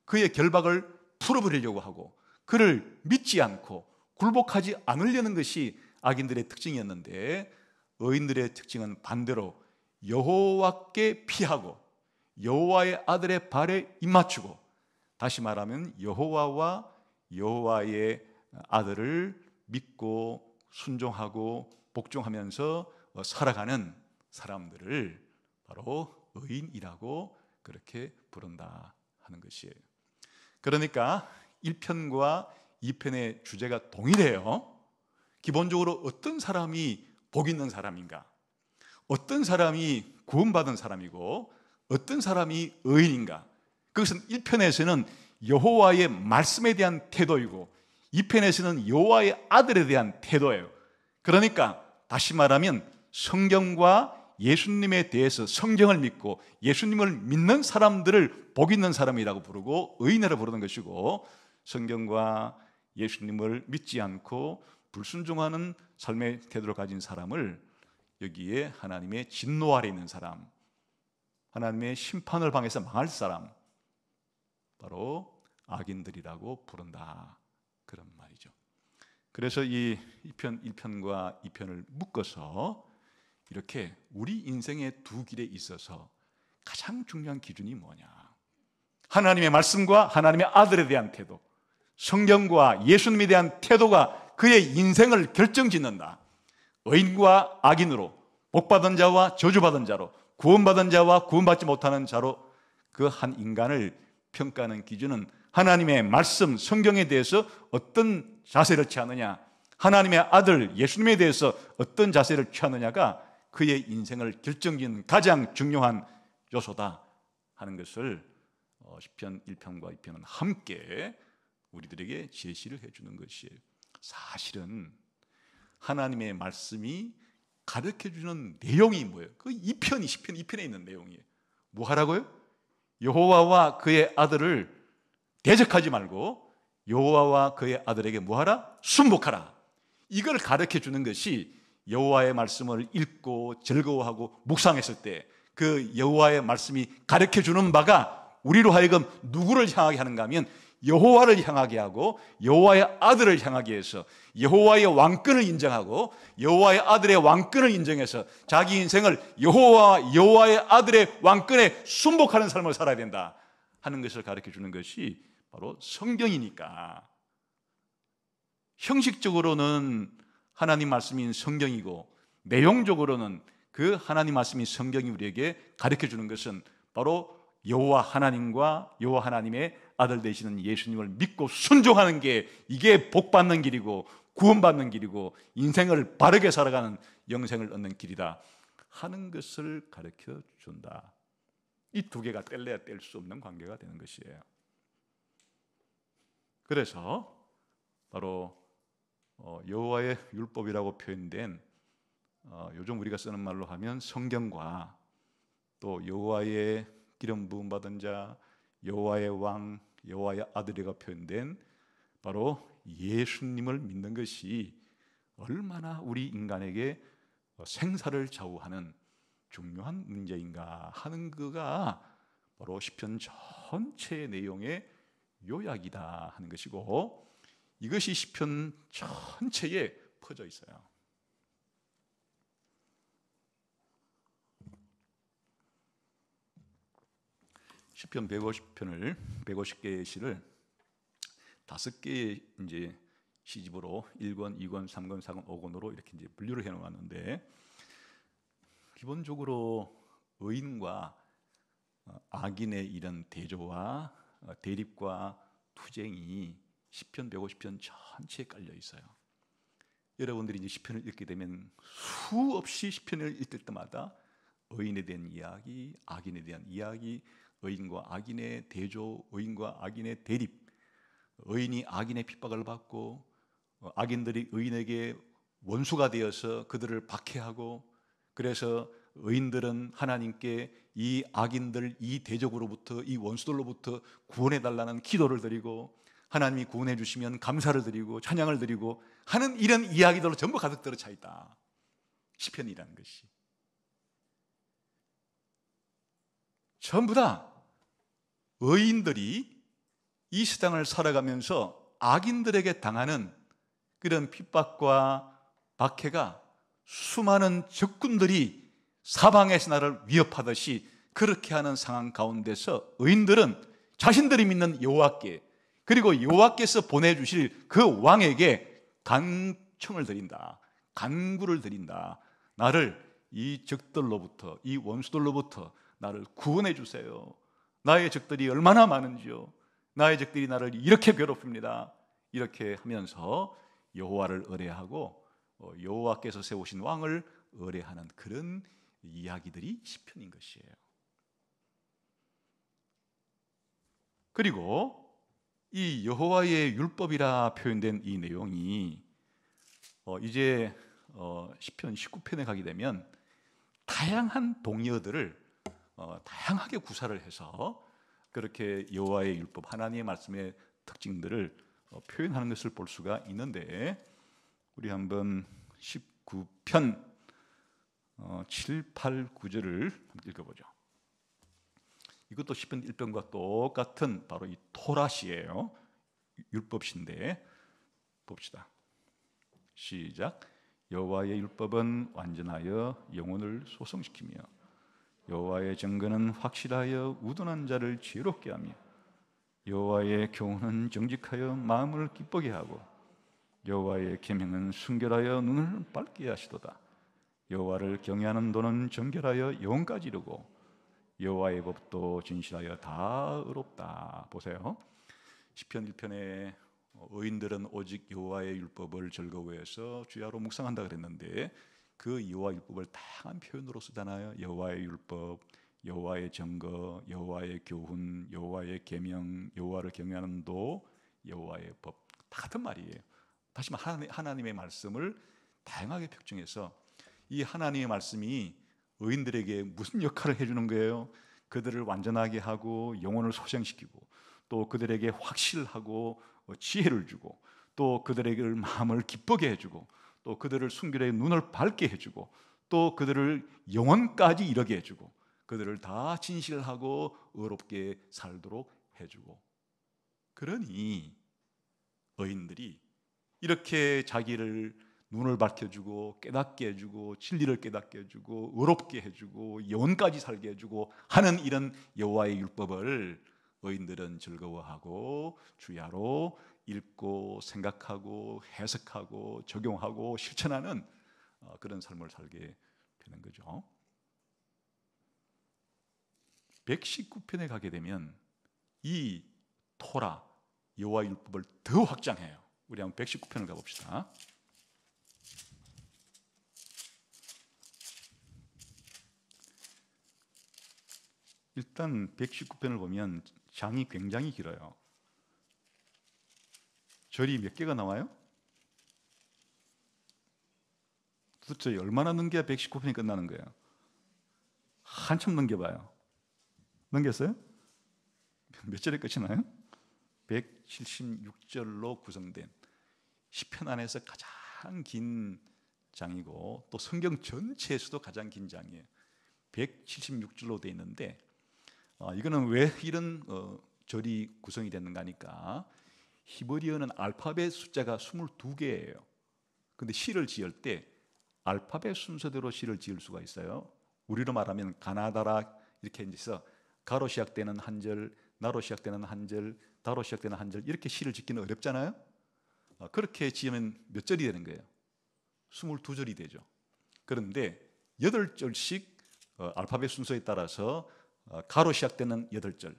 그의 결박을 풀어버리려고 하고 그를 믿지 않고 굴복하지 않으려는 것이 악인들의 특징이었는데, 의인들의 특징은 반대로 여호와께 피하고 여호와의 아들의 발에 입맞추고, 다시 말하면 여호와와 여호와의 아들을 믿고 순종하고 복종하면서 살아가는 사람들을 바로 의인이라고 그렇게 부른다 하는 것이에요. 그러니까 1편과 2편의 주제가 동일해요. 기본적으로 어떤 사람이 복 있는 사람인가, 어떤 사람이 구원받은 사람이고 어떤 사람이 의인인가, 그것은 1편에서는 여호와의 말씀에 대한 태도이고 2편에서는 여호와의 아들에 대한 태도예요. 그러니까 다시 말하면 성경과 예수님에 대해서, 성경을 믿고 예수님을 믿는 사람들을 복 있는 사람이라고 부르고 의인이라고 부르는 것이고, 성경과 예수님을 믿지 않고 불순종하는 삶의 태도를 가진 사람을 여기에 하나님의 진노 아래 있는 사람, 하나님의 심판을 당해서 망할 사람, 바로 악인들이라고 부른다, 그런 말이죠. 그래서 이 1편과 2편을 묶어서 이렇게 우리 인생의 두 길에 있어서 가장 중요한 기준이 뭐냐, 하나님의 말씀과 하나님의 아들에 대한 태도, 성경과 예수님에 대한 태도가 그의 인생을 결정짓는다. 의인과 악인으로, 복받은 자와 저주받은 자로, 구원받은 자와 구원받지 못하는 자로 그 한 인간을 평가하는 기준은 하나님의 말씀, 성경에 대해서 어떤 자세를 취하느냐, 하나님의 아들 예수님에 대해서 어떤 자세를 취하느냐가 그의 인생을 결정짓는 가장 중요한 요소다 하는 것을 시편 1편과 2편은 함께 우리들에게 제시를 해주는 것이에요. 사실은 하나님의 말씀이 가르쳐주는 내용이 뭐예요? 그 2편이 시편 2편에 있는 내용이에요. 뭐 하라고요? 여호와와 그의 아들을 대적하지 말고 여호와와 그의 아들에게 뭐하라? 순복하라. 이걸 가르쳐주는 것이 여호와의 말씀을 읽고 즐거워하고 묵상했을 때 그 여호와의 말씀이 가르쳐주는 바가 우리로 하여금 누구를 향하게 하는가 하면 여호와를 향하게 하고 여호와의 아들을 향하게 해서 여호와의 왕권을 인정하고 여호와의 아들의 왕권을 인정해서 자기 인생을 여호와의 아들의 왕권에 순복하는 삶을 살아야 된다 하는 것을 가르쳐주는 것이 바로 성경이니까, 형식적으로는 하나님 말씀인 성경이고 내용적으로는 그 하나님 말씀인 성경이 우리에게 가르쳐주는 것은 바로 여호와 하나님과 여호와 하나님의 아들 되시는 예수님을 믿고 순종하는 게, 이게 복받는 길이고 구원받는 길이고 인생을 바르게 살아가는 영생을 얻는 길이다 하는 것을 가르쳐준다. 이 두 개가 뗄래야 뗄 수 없는 관계가 되는 것이에요. 그래서 바로 여호와의 율법이라고 표현된 요즘 우리가 쓰는 말로 하면 성경과 또 여호와의 기름 부음 받은 자, 여호와의 왕, 여호와의 아들이가 표현된 바로 예수님을 믿는 것이 얼마나 우리 인간에게 생사를 좌우하는 중요한 문제인가 하는 그가 바로 시편 전체의 내용의 요약이다 하는 것이고, 이것이 시편 전체에 퍼져 있어요. 시편 150편을 150개의 시를 5개의 이제 시집으로 1권, 2권, 3권, 4권, 5권으로 이렇게 이제 분류를 해 놓았는데, 기본적으로 의인과 악인의 이런 대조와 대립과 투쟁이 시편 150편 전체에 깔려 있어요. 여러분들이 이제 시편을 읽게 되면 수없이 시편을 읽을 때마다 의인에 대한 이야기, 악인에 대한 이야기, 의인과 악인의 대조, 의인과 악인의 대립, 의인이 악인의 핍박을 받고 악인들이 의인에게 원수가 되어서 그들을 박해하고, 그래서 의인들은 하나님께 이 악인들, 이 대적으로부터, 이 원수들로부터 구원해 달라는 기도를 드리고, 하나님이 구원해 주시면 감사를 드리고 찬양을 드리고 하는 이런 이야기들로 전부 가득 들어차 있다, 시편이라는 것이. 전부 다 의인들이 이 세상을 살아가면서 악인들에게 당하는 그런 핍박과 박해가 수많은 적군들이 사방에서 나를 위협하듯이 그렇게 하는 상황 가운데서 의인들은 자신들이 믿는 여호와께, 그리고 여호와께서 보내주실 그 왕에게 간청을 드린다, 간구를 드린다. 나를 이 적들로부터, 이 원수들로부터 나를 구원해 주세요. 나의 적들이 얼마나 많은지요. 나의 적들이 나를 이렇게 괴롭힙니다. 이렇게 하면서 여호와를 의뢰하고 여호와께서 세우신 왕을 의뢰하는 그런 이야기들이 시편인 것이에요. 그리고 이 여호와의 율법이라 표현된 이 내용이 이제 시편 19편에 가게 되면 다양한 동의어들을 다양하게 구사를 해서 그렇게 여호와의 율법, 하나님의 말씀의 특징들을 표현하는 것을 볼 수가 있는데, 우리 한번 19편 7, 8, 9절을 읽어보죠. 이것도 시편 1편과 똑같은 바로 이 토라시예요. 율법시인데 봅시다. 시작. 여호와의 율법은 완전하여 영혼을 소성시키며 여호와의 증거는 확실하여 우둔한 자를 지혜롭게 하며 여호와의 교훈은 정직하여 마음을 기쁘게 하고 여호와의 계명은 순결하여 눈을 밝게 하시도다. 여호와를 경외하는 도는 정결하여 영혼까지 이르고 여호와의 법도 진실하여 다 의롭다. 보세요. 시편 1편에 의인들은 오직 여호와의 율법을 즐거워해서 주야로 묵상한다 그랬는데, 그 여호와 율법을 다양한 표현으로 쓰잖아요. 여호와의 율법, 여호와의 증거, 여호와의 교훈, 여호와의 계명, 여호와를 경외하는 도, 여호와의 법, 다 같은 말이에요. 다시 말하면 하나님의 말씀을 다양하게 표정해서 이 하나님의 말씀이 의인들에게 무슨 역할을 해주는 거예요? 그들을 완전하게 하고 영혼을 소생시키고, 또 그들에게 확실하고 지혜를 주고, 또 그들에게 마음을 기쁘게 해주고, 또 그들을 순결의 눈을 밝게 해주고, 또 그들을 영혼까지 이르게 해주고, 그들을 다 진실하고 의롭게 살도록 해주고. 그러니 의인들이 이렇게 자기를 눈을 밝혀주고 깨닫게 해주고 진리를 깨닫게 해주고 의롭게 해주고 영혼까지 살게 해주고 하는 이런 여호와의 율법을 의인들은 즐거워하고 주야로 읽고 생각하고 해석하고 적용하고 실천하는 그런 삶을 살게 되는 거죠. 119편에 가게 되면 이 토라 여호와 율법을 더 확장해요. 우리 한번 119편을 가봅시다. 일단 119편을 보면 장이 굉장히 길어요. 절이 몇 개가 나와요? 도대체 얼마나 넘겨야 119편이 끝나는 거예요? 한참 넘겨봐요. 넘겼어요? 몇 절에 끝이 나요? 176절로 구성된 시편 안에서 가장 긴 장이고, 또 성경 전체에서도 가장 긴 장이에요. 176절로 되어 있는데, 이거는 왜 이런 절이 구성이 됐는가 하니까, 히브리어는 알파벳 숫자가 22개예요. 근데 시를 지을 때 알파벳 순서대로 시를 지을 수가 있어요. 우리로 말하면 가나다라 이렇게 해서 가로 시작되는 한 절, 나로 시작되는 한 절, 다로 시작되는 한 절, 이렇게 시를 짓기는 어렵잖아요. 그렇게 지으면 몇 절이 되는 거예요? 22절이 되죠. 그런데 8절씩 알파벳 순서에 따라서 가로 시작되는 8절,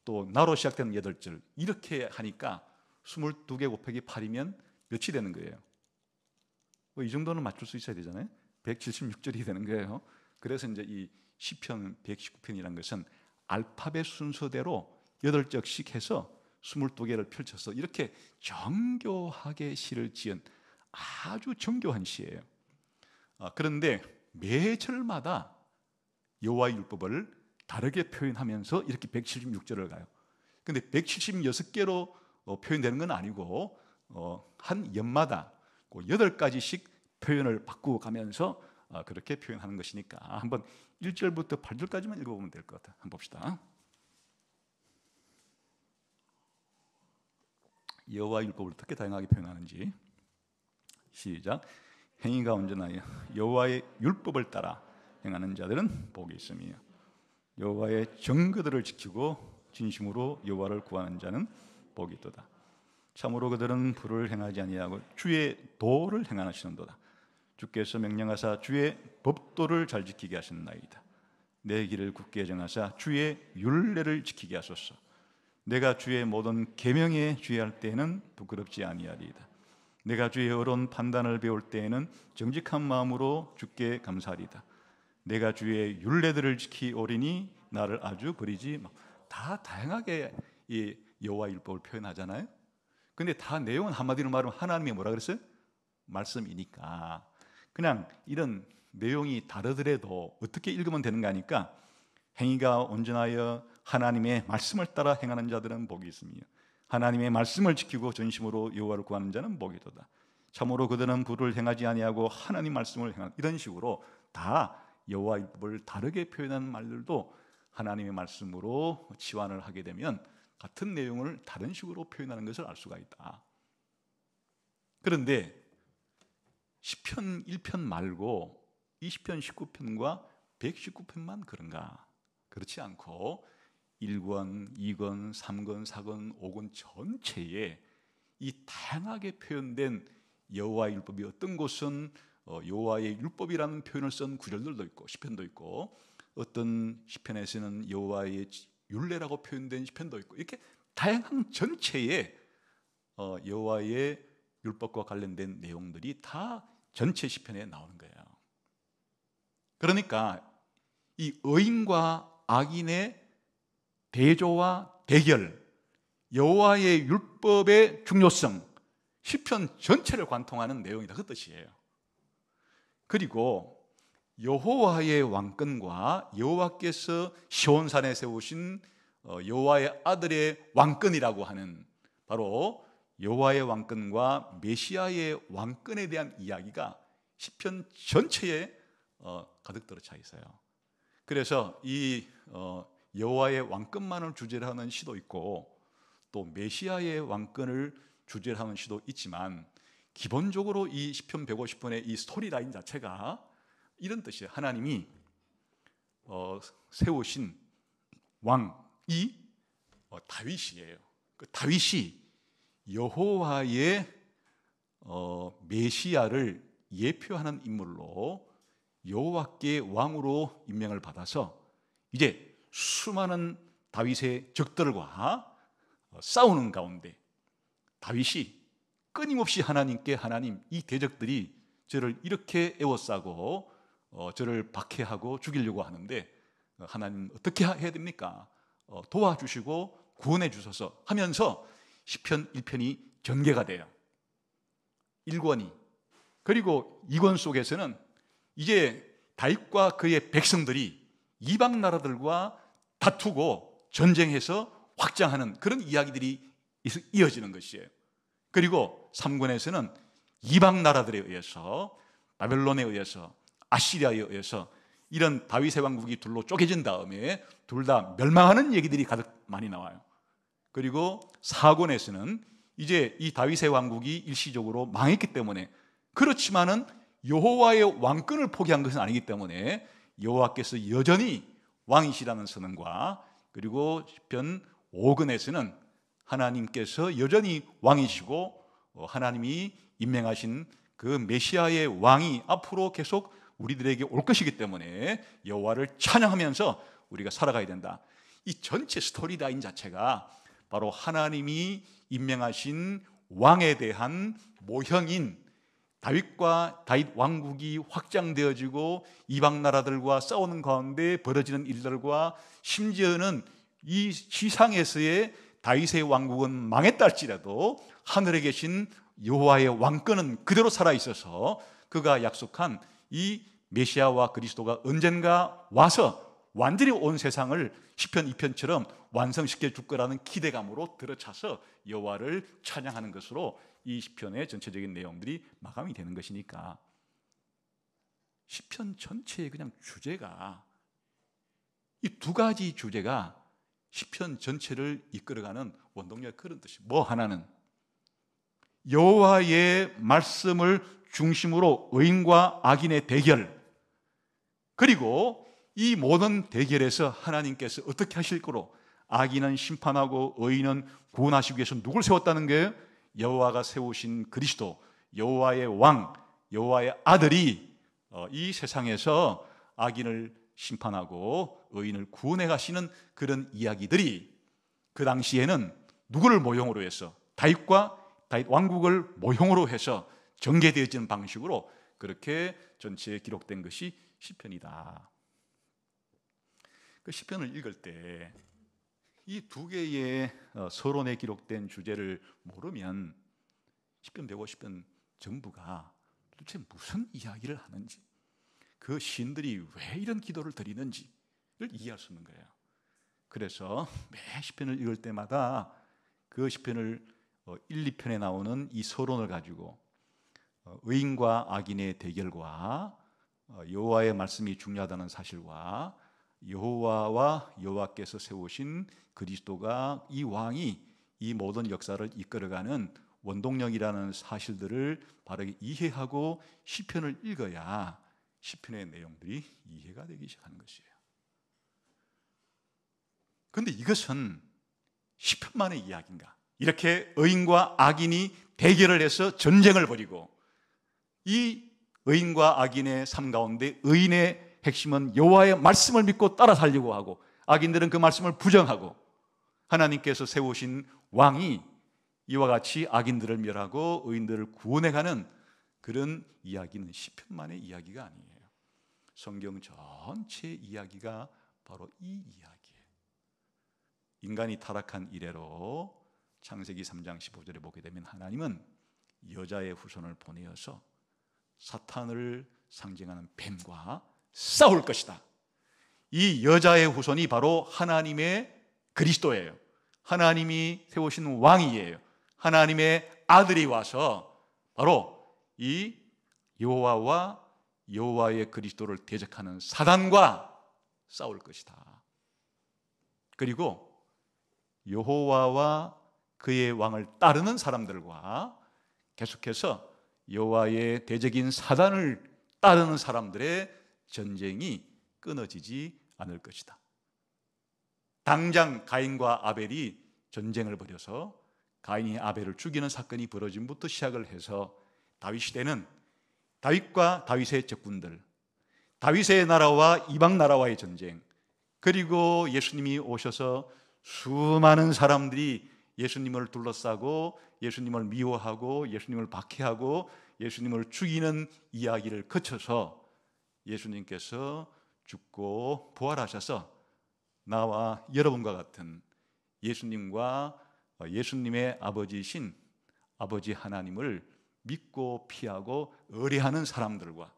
또 나로 시작되는 8절, 이렇게 하니까 22개 곱하기 8이면 몇이 되는 거예요? 이 정도는 맞출 수 있어야 되잖아요. 176절이 되는 거예요. 그래서 이제 이 시편 119편이라는 것은 알파벳 순서대로 8절씩 해서 22개를 펼쳐서 이렇게 정교하게 시를 지은 아주 정교한 시예요. 그런데 매 절마다 여호와의 율법을 다르게 표현하면서 이렇게 176절을 가요. 근데 176개로 표현되는 건 아니고 한 연마다 8가지씩 표현을 바꾸어 가면서 그렇게 표현하는 것이니까 한번 1절부터 8절까지만 읽어보면 될 것 같아요. 한번 봅시다. 여호와의 율법을 어떻게 다양하게 표현하는지. 시작. 행위가 온전하여 여호와의 율법을 따라 행하는 자들은 복이 있으며 여호와의 증거들을 지키고 진심으로 여호와를 구하는 자는 복이 있도다. 참으로 그들은 불을 행하지 아니하고 주의 도를 행하시는도다. 주께서 명령하사 주의 법도를 잘 지키게 하셨나이다. 내 길을 굳게 정하사 주의 율례를 지키게 하소서. 내가 주의 모든 계명에 주의할 때에는 부끄럽지 아니하리이다. 내가 주의 의로운 판단을 배울 때에는 정직한 마음으로 주께 감사하리이다. 내가 주의 율례들을 지키오리니 나를 아주 버리지 마. 다 다양하게 이 여호와 율법을 표현하잖아요. 근데 다 내용은 한마디로 말하면 하나님이 뭐라 그랬어요? 말씀이니까 그냥 이런 내용이 다르더라도 어떻게 읽으면 되는가 하니까 행위가 온전하여 하나님의 말씀을 따라 행하는 자들은 복이 있으며 하나님의 말씀을 지키고 전심으로 여호와를 구하는 자는 복이도다. 참으로 그들은 불을 행하지 아니하고 하나님 말씀을 행하는, 이런 식으로 다 여호와 율법을 다르게 표현하는 말들도 하나님의 말씀으로 치환을 하게 되면 같은 내용을 다른 식으로 표현하는 것을 알 수가 있다. 그런데 시편 1편 말고 20편 19편과 119편만 그런가? 그렇지 않고 1권, 2권, 3권, 4권, 5권 전체에 이 다양하게 표현된 여호와의 율법이 어떤 곳은 여호와의 율법이라는 표현을 쓴 구절들도 있고 시편도 있고 어떤 시편에서는 여호와의 율례라고 표현된 시편도 있고 이렇게 다양한 전체에 여호와의 율법과 관련된 내용들이 다 전체 시편에 나오는 거예요. 그러니까 이 의인과 악인의 대조와 대결, 여호와의 율법의 중요성, 시편 전체를 관통하는 내용이다 그 뜻이에요. 그리고 여호와의 왕권과 여호와께서 시온산에 세우신 여호와의 아들의 왕권이라고 하는 바로 여호와의 왕권과 메시아의 왕권에 대한 이야기가 시편 전체에 가득 들어차 있어요. 그래서 이 여호와의 왕권만을 주제로 하는 시도 있고 또 메시아의 왕권을 주제로 하는 시도 있지만 기본적으로 이 시편 150편의 이 스토리라인 자체가 이런 뜻이에요. 하나님이 세우신 왕이 다윗이에요. 그 다윗이 여호와의 메시아를 예표하는 인물로 여호와께 왕으로 임명을 받아서 이제 수많은 다윗의 적들과 싸우는 가운데 다윗이 끊임없이 하나님께 하나님 이 대적들이 저를 이렇게 애워싸고 저를 박해하고 죽이려고 하는데 하나님 어떻게 해야 됩니까? 도와주시고 구원해 주소서 하면서 시편 1편이 전개가 돼요. 1권이. 그리고 2권 속에서는 이제 다윗과 그의 백성들이 이방 나라들과 다투고 전쟁해서 확장하는 그런 이야기들이 이어지는 것이에요. 그리고 3권에서는 이방 나라들에 의해서 바벨론에 의해서 아시리아에 의해서 이런 다윗의 왕국이 둘로 쪼개진 다음에 둘 다 멸망하는 얘기들이 가득 많이 나와요. 그리고 4권에서는 이제 이 다윗의 왕국이 일시적으로 망했기 때문에 그렇지만은 여호와의 왕권을 포기한 것은 아니기 때문에 여호와께서 여전히 왕이시라는 선언과 그리고 시편 5권에서는 하나님께서 여전히 왕이시고 하나님이 임명하신 그 메시아의 왕이 앞으로 계속 우리들에게 올 것이기 때문에 여호와를 찬양하면서 우리가 살아가야 된다. 이 전체 스토리라인 자체가 바로 하나님이 임명하신 왕에 대한 모형인 다윗과 다윗 왕국이 확장되어지고 이방 나라들과 싸우는 가운데 벌어지는 일들과 심지어는 이 지상에서의 다윗의 왕국은 망했다 할지라도 하늘에 계신 여호와의 왕권은 그대로 살아있어서 그가 약속한 이 메시아와 그리스도가 언젠가 와서 완전히 온 세상을 시편 2편처럼 완성시켜 줄 거라는 기대감으로 들어차서 여호와를 찬양하는 것으로 이 시편의 전체적인 내용들이 마감이 되는 것이니까 시편 전체의 그냥 주제가 이 두 가지 주제가 시편 전체를 이끌어가는 원동력 그런 뜻이에요. 뭐 하나는 여호와의 말씀을 중심으로 의인과 악인의 대결, 그리고 이 모든 대결에서 하나님께서 어떻게 하실 거로 악인은 심판하고 의인은 구원하시기 위해서 누굴 세웠다는 거예요? 여호와가 세우신 그리스도, 여호와의 왕, 여호와의 아들이 이 세상에서 악인을 심판하고 의인을 구원해 가시는 그런 이야기들이 그 당시에는 누구를 모형으로 해서 다윗 왕국을 모형으로 해서 전개되어지는 방식으로 그렇게 전체에 기록된 것이 시편이다. 그 시편을 읽을 때 이 두 개의 서론에 기록된 주제를 모르면 시편 150편 전부가 도대체 무슨 이야기를 하는지, 그 시인들이 왜 이런 기도를 드리는지를 이해할 수 있는 거예요. 그래서 매 시편을 읽을 때마다 그 시편을 1, 2편에 나오는 이 서론을 가지고 의인과 악인의 대결과 여호와의 말씀이 중요하다는 사실과 여호와와 여호와께서 세우신 그리스도가 이 왕이 이 모든 역사를 이끌어가는 원동력이라는 사실들을 바르게 이해하고 시편을 읽어야 시편의 내용들이 이해가 되기 시작하는 것이에요. 그런데 이것은 시편만의 이야기인가? 이렇게 의인과 악인이 대결을 해서 전쟁을 벌이고, 이 의인과 악인의 삶 가운데 의인의 핵심은 여호와의 말씀을 믿고 따라 살려고 하고, 악인들은 그 말씀을 부정하고, 하나님께서 세우신 왕이 이와 같이 악인들을 멸하고 의인들을 구원해가는 그런 이야기는 시편만의 이야기가 아니에요. 성경 전체 이야기가 바로 이 이야기예요. 인간이 타락한 이래로 창세기 3장 15절에 보게 되면 하나님은 여자의 후손을 보내어서 사탄을 상징하는 뱀과 싸울 것이다. 이 여자의 후손이 바로 하나님의 그리스도예요. 하나님이 세우신 왕이에요. 하나님의 아들이 와서 바로 이 여호와와 여호와의 그리스도를 대적하는 사단과 싸울 것이다. 그리고 여호와와 그의 왕을 따르는 사람들과 계속해서 여호와의 대적인 사단을 따르는 사람들의 전쟁이 끊어지지 않을 것이다. 당장 가인과 아벨이 전쟁을 벌여서 가인이 아벨을 죽이는 사건이 벌어짐부터 시작을 해서 다윗 시대는 다윗과 다윗의 적군들, 다윗의 나라와 이방 나라와의 전쟁, 그리고 예수님이 오셔서 수많은 사람들이 예수님을 둘러싸고 예수님을 미워하고 예수님을 박해하고 예수님을 죽이는 이야기를 거쳐서 예수님께서 죽고 부활하셔서 나와 여러분과 같은 예수님과 예수님의 아버지이신 아버지 하나님을 믿고 피하고 의뢰하는 사람들과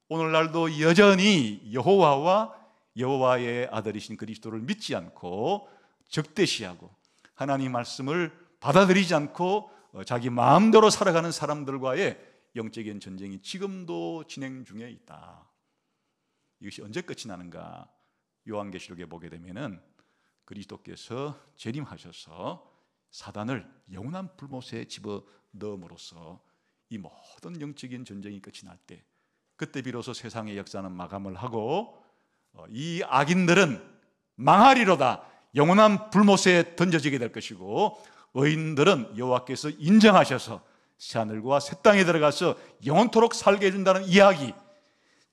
오늘날도 여전히 여호와와 여호와의 아들이신 그리스도를 믿지 않고 적대시하고 하나님 말씀을 받아들이지 않고 자기 마음대로 살아가는 사람들과의 영적인 전쟁이 지금도 진행 중에 있다. 이것이 언제 끝이 나는가? 요한계시록에 보게 되면은 그리스도께서 재림하셔서 사단을 영원한 불못에 집어 넣음으로써 이 모든 영적인 전쟁이 끝이 날 때, 그때 비로소 세상의 역사는 마감을 하고 이 악인들은 망하리로다, 영원한 불못에 던져지게 될 것이고, 의인들은 여호와께서 인정하셔서 새하늘과 새 땅에 들어가서 영원토록 살게 해준다는 이야기,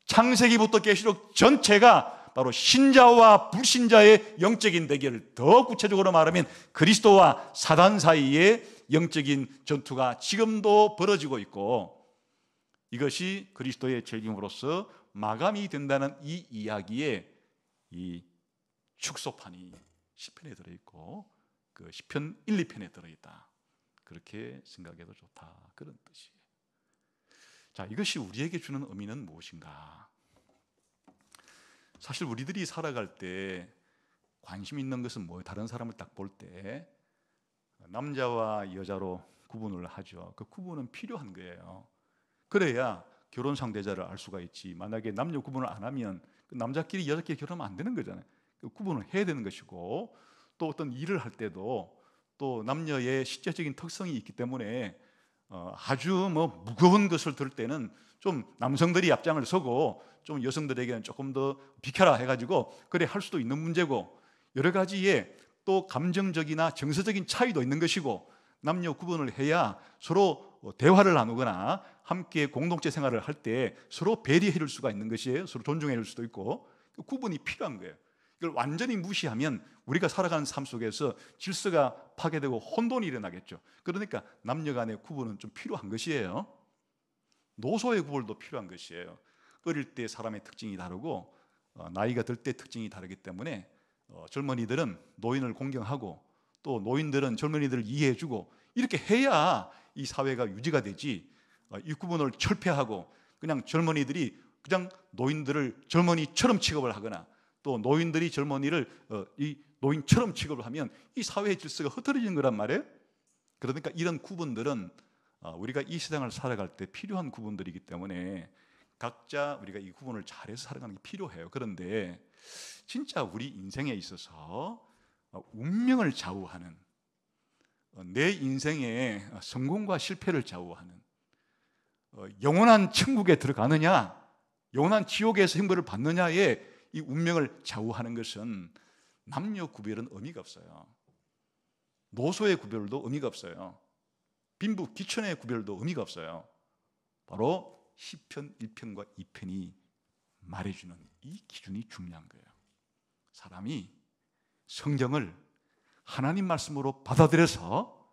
창세기부터 계시록 전체가 바로 신자와 불신자의 영적인 대결을, 더 구체적으로 말하면 그리스도와 사단 사이의 영적인 전투가 지금도 벌어지고 있고, 이것이 그리스도의 재림으로써 마감이 된다는 이 이야기에 이 축소판이 시편에 들어있고 그 시편 1, 2편에 들어있다. 그렇게 생각해도 좋다, 그런 뜻이에요. 자, 이것이 우리에게 주는 의미는 무엇인가? 사실 우리들이 살아갈 때 관심 있는 것은 뭐, 다른 사람을 딱 볼 때 남자와 여자로 구분을 하죠. 그 구분은 필요한 거예요. 그래야 결혼 상대자를 알 수가 있지. 만약에 남녀 구분을 안 하면 그 남자끼리 여자끼리 결혼하면 안 되는 거잖아요. 그 구분을 해야 되는 것이고, 또 어떤 일을 할 때도 또 남녀의 실제적인 특성이 있기 때문에 아주 뭐 무거운 것을 들 때는 좀 남성들이 앞장을 서고 좀 여성들에게는 조금 더 비켜라 해가지고 그래 할 수도 있는 문제고, 여러 가지의 또 감정적이나 정서적인 차이도 있는 것이고, 남녀 구분을 해야 서로 대화를 나누거나 함께 공동체 생활을 할 때 서로 배려해 줄 수가 있는 것이에요. 서로 존중해 줄 수도 있고, 구분이 필요한 거예요. 이걸 완전히 무시하면 우리가 살아가는 삶 속에서 질서가 파괴되고 혼돈이 일어나겠죠. 그러니까 남녀 간의 구분은 좀 필요한 것이에요. 노소의 구분도 필요한 것이에요. 어릴 때 사람의 특징이 다르고 나이가 들 때 특징이 다르기 때문에 젊은이들은 노인을 공경하고 또 노인들은 젊은이들을 이해해주고 이렇게 해야 이 사회가 유지가 되지, 이 구분을 철폐하고 그냥 젊은이들이 그냥 노인들을 젊은이처럼 취급을 하거나 또 노인들이 젊은이를 이 노인처럼 취급을 하면 이 사회의 질서가 흐트러지는 거란 말이에요. 그러니까 이런 구분들은 우리가 이 세상을 살아갈 때 필요한 구분들이기 때문에 각자 우리가 이 구분을 잘해서 살아가는 게 필요해요. 그런데 진짜 우리 인생에 있어서 운명을 좌우하는, 내 인생의 성공과 실패를 좌우하는, 영원한 천국에 들어가느냐 영원한 지옥에서 형벌을 받느냐에 이 운명을 좌우하는 것은 남녀 구별은 의미가 없어요. 노소의 구별도 의미가 없어요. 빈부 귀천의 구별도 의미가 없어요. 바로 시편 1편과 2편이 말해주는 이 기준이 중요한 거예요. 사람이 성경을 하나님 말씀으로 받아들여서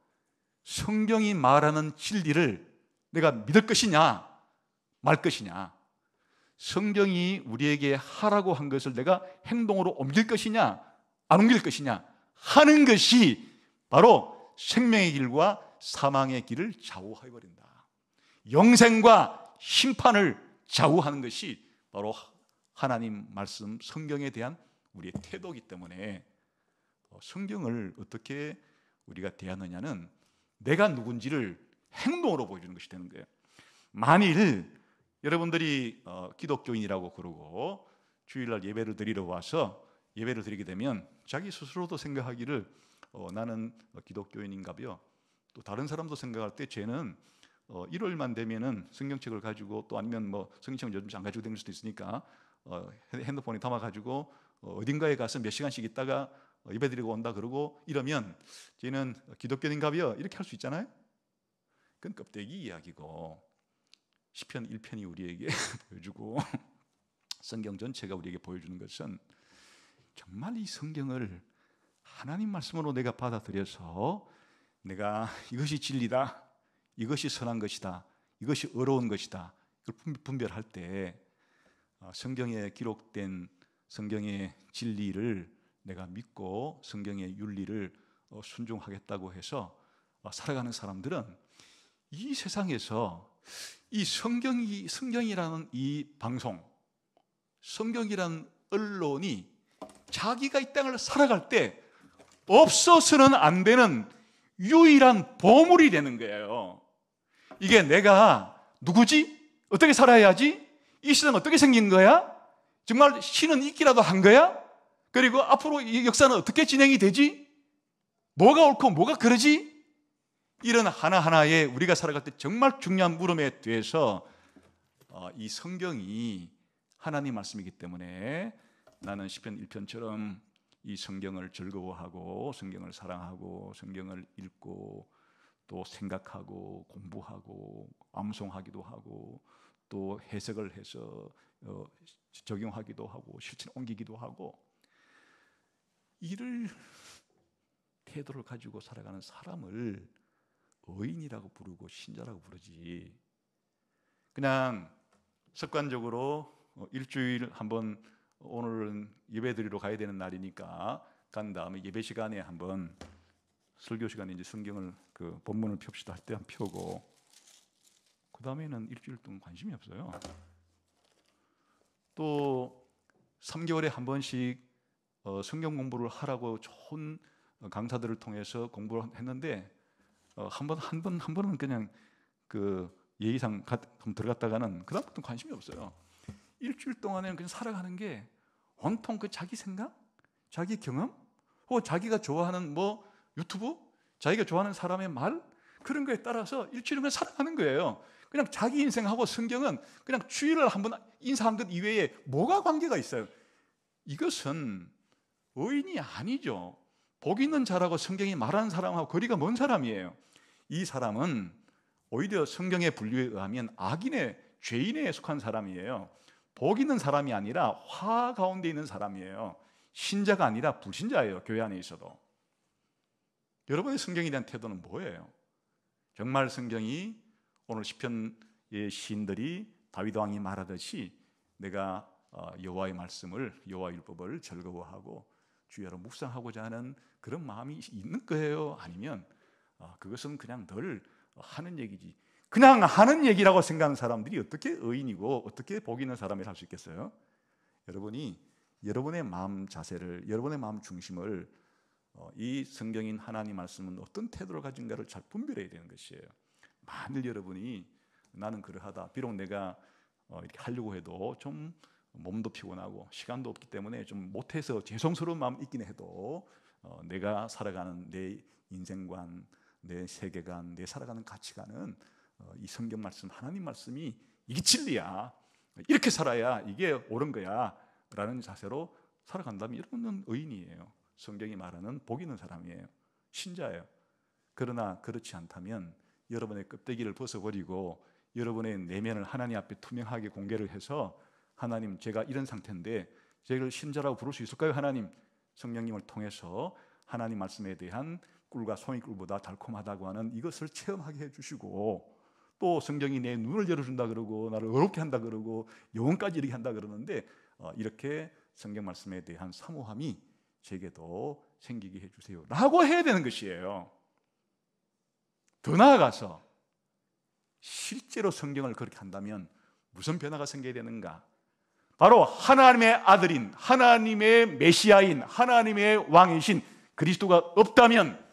성경이 말하는 진리를 내가 믿을 것이냐 말 것이냐, 성경이 우리에게 하라고 한 것을 내가 행동으로 옮길 것이냐 안 옮길 것이냐 하는 것이 바로 생명의 길과 사망의 길을 좌우해버린다. 영생과 심판을 좌우하는 것이 바로 하나님 말씀 성경에 대한 우리의 태도이기 때문에 성경을 어떻게 우리가 대하느냐는 내가 누군지를 행동으로 보여주는 것이 되는 거예요. 만일 여러분들이 기독교인이라고 그러고 주일날 예배를 드리러 와서 예배를 드리게 되면 자기 스스로도 생각하기를 나는 기독교인인가요? 또 다른 사람도 생각할 때 쟤는 일요일만 되면은 성경책을 가지고 또 아니면 뭐 성경책을 요즘 안 가지고 다닐 수도 있으니까 핸드폰에 담아가지고 어딘가에 가서 몇 시간씩 있다가 예배드리고 온다 그러고 이러면 쟤는 기독교인인가요? 이렇게 할 수 있잖아요. 그건 껍데기 이야기고 시편 1편이 우리에게 보여주고 성경 전체가 우리에게 보여주는 것은 정말 이 성경을 하나님 말씀으로 내가 받아들여서 내가 이것이 진리다, 이것이 선한 것이다, 이것이 어려운 것이다, 이걸 분별할 때 성경에 기록된 성경의 진리를 내가 믿고 성경의 윤리를 순종하겠다고 해서 살아가는 사람들은 이 세상에서 이 성경이라는 이 방송, 성경이라는 언론이 자기가 이 땅을 살아갈 때 없어서는 안 되는 유일한 보물이 되는 거예요. 이게 내가 누구지? 어떻게 살아야지? 이 세상 어떻게 생긴 거야? 정말 신은 있기라도 한 거야? 그리고 앞으로 이 역사는 어떻게 진행이 되지? 뭐가 옳고 뭐가 그러지? 이런 하나하나의 우리가 살아갈 때 정말 중요한 물음에 대해서 이 성경이 하나님 말씀이기 때문에 나는 시편 1편처럼 이 성경을 즐거워하고 성경을 사랑하고 성경을 읽고 또 생각하고 공부하고 암송하기도 하고 또 해석을 해서 적용하기도 하고 실천 옮기기도 하고 이를 태도를 가지고 살아가는 사람을 의인이라고 부르고 신자라고 부르지, 그냥 습관적으로 일주일 한번 오늘은 예배 드리러 가야 되는 날이니까 간 다음에 예배 시간에 한번 설교 시간에 이제 성경을 그 본문을 펴읍시다 할 때 한 펴고 그 다음에는 일주일 동안 관심이 없어요. 또 3개월에 한 번씩 성경 공부를 하라고 좋은 강사들을 통해서 공부를 했는데 한 번은 그냥 그 예의상 들어갔다가는 그 다음부터는 관심이 없어요. 일주일 동안에는 그냥 살아가는 게 온통 그 자기 생각, 자기 경험, 혹은 자기가 좋아하는 뭐 유튜브, 자기가 좋아하는 사람의 말, 그런 거에 따라서 일주일을 그냥 살아가는 거예요. 그냥 자기 인생하고 성경은 그냥 주일을 한번 인사한 것 이외에 뭐가 관계가 있어요? 이것은 의인이 아니죠. 복 있는 자라고 성경이 말하는 사람하고 거리가 먼 사람이에요. 이 사람은 오히려 성경의 분류에 의하면 악인의, 죄인에 속한 사람이에요. 복 있는 사람이 아니라 화 가운데 있는 사람이에요. 신자가 아니라 불신자예요. 교회 안에 있어도. 여러분의 성경에 대한 태도는 뭐예요? 정말 성경이 오늘 시편의 시인들이 다윗 왕이 말하듯이 내가 여호와의 말씀을, 여호와 율법을 즐거워하고 주야로 묵상하고자 하는 그런 마음이 있는 거예요? 아니면 그것은 그냥 늘 하는 얘기지, 그냥 하는 얘기라고 생각하는 사람들이 어떻게 의인이고 어떻게 복 있는 사람이라 할 수 있겠어요? 여러분이 여러분의 마음 자세를, 여러분의 마음 중심을 이 성경인 하나님 말씀은 어떤 태도를 가진가를 잘 분별해야 되는 것이에요. 만일 여러분이 나는 그러하다, 비록 내가 이렇게 하려고 해도 좀 몸도 피곤하고 시간도 없기 때문에 좀 못해서 죄송스러운 마음 있긴 해도 내가 살아가는 내 인생관, 내 세계관, 내 살아가는 가치관은 이 성경 말씀, 하나님 말씀이 이게 진리야, 이렇게 살아야 이게 옳은 거야 라는 자세로 살아간다면 여러분은 의인이에요. 성경이 말하는 복 있는 사람이에요. 신자예요. 그러나 그렇지 않다면 여러분의 껍데기를 벗어버리고 여러분의 내면을 하나님 앞에 투명하게 공개를 해서 하나님, 제가 이런 상태인데 저를 신자라고 부를 수 있을까요? 하나님, 성령님을 통해서 하나님 말씀에 대한 꿀과 송이꿀보다 달콤하다고 하는 이것을 체험하게 해주시고, 또 성경이 내 눈을 열어준다 그러고 나를 어렵게 한다 그러고 영혼까지 이렇게 한다 그러는데 이렇게 성경 말씀에 대한 사모함이 제게도 생기게 해주세요 라고 해야 되는 것이에요. 더 나아가서 실제로 성경을 그렇게 한다면 무슨 변화가 생겨야 되는가? 바로 하나님의 아들인, 하나님의 메시아인, 하나님의 왕이신 그리스도가 없다면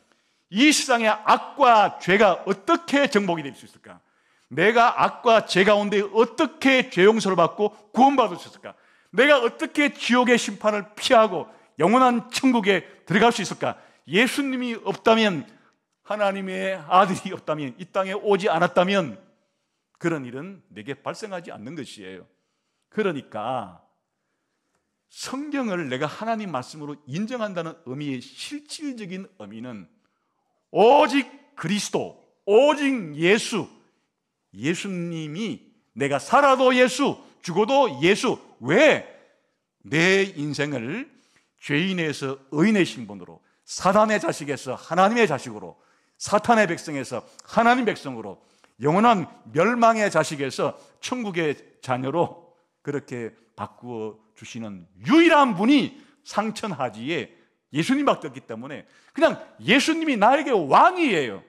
이 세상의 악과 죄가 어떻게 정복이 될 수 있을까? 내가 악과 죄 가운데 어떻게 죄 용서를 받고 구원받을 수 있을까? 내가 어떻게 지옥의 심판을 피하고 영원한 천국에 들어갈 수 있을까? 예수님이 없다면, 하나님의 아들이 없다면, 이 땅에 오지 않았다면 그런 일은 내게 발생하지 않는 것이에요. 그러니까 성경을 내가 하나님 말씀으로 인정한다는 의미의 실질적인 의미는 오직 그리스도, 오직 예수, 예수님이, 내가 살아도 예수, 죽어도 예수. 왜? 내 인생을 죄인에서 의인의 신분으로, 사단의 자식에서 하나님의 자식으로, 사탄의 백성에서 하나님 백성으로, 영원한 멸망의 자식에서 천국의 자녀로 그렇게 바꾸어 주시는 유일한 분이 상천하지에 예수님밖에 없기 때문에 그냥 예수님이 나에게 왕이에요.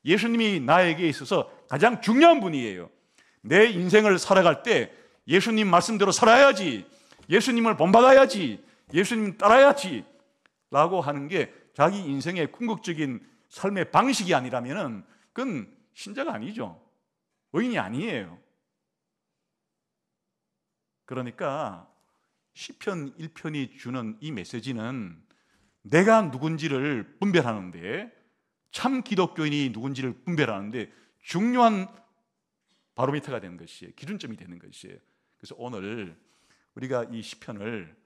예수님이 나에게 있어서 가장 중요한 분이에요. 내 인생을 살아갈 때 예수님 말씀대로 살아야지, 예수님을 본받아야지, 예수님 따라야지 라고 하는 게 자기 인생의 궁극적인 삶의 방식이 아니라면 그건 신자가 아니죠. 의인이 아니에요. 그러니까 시편 1편이 주는 이 메시지는 내가 누군지를 분별하는데, 참 기독교인이 누군지를 분별하는데 중요한 바로미터가 되는 것이에요. 기준점이 되는 것이에요. 그래서 오늘 우리가 이 시편을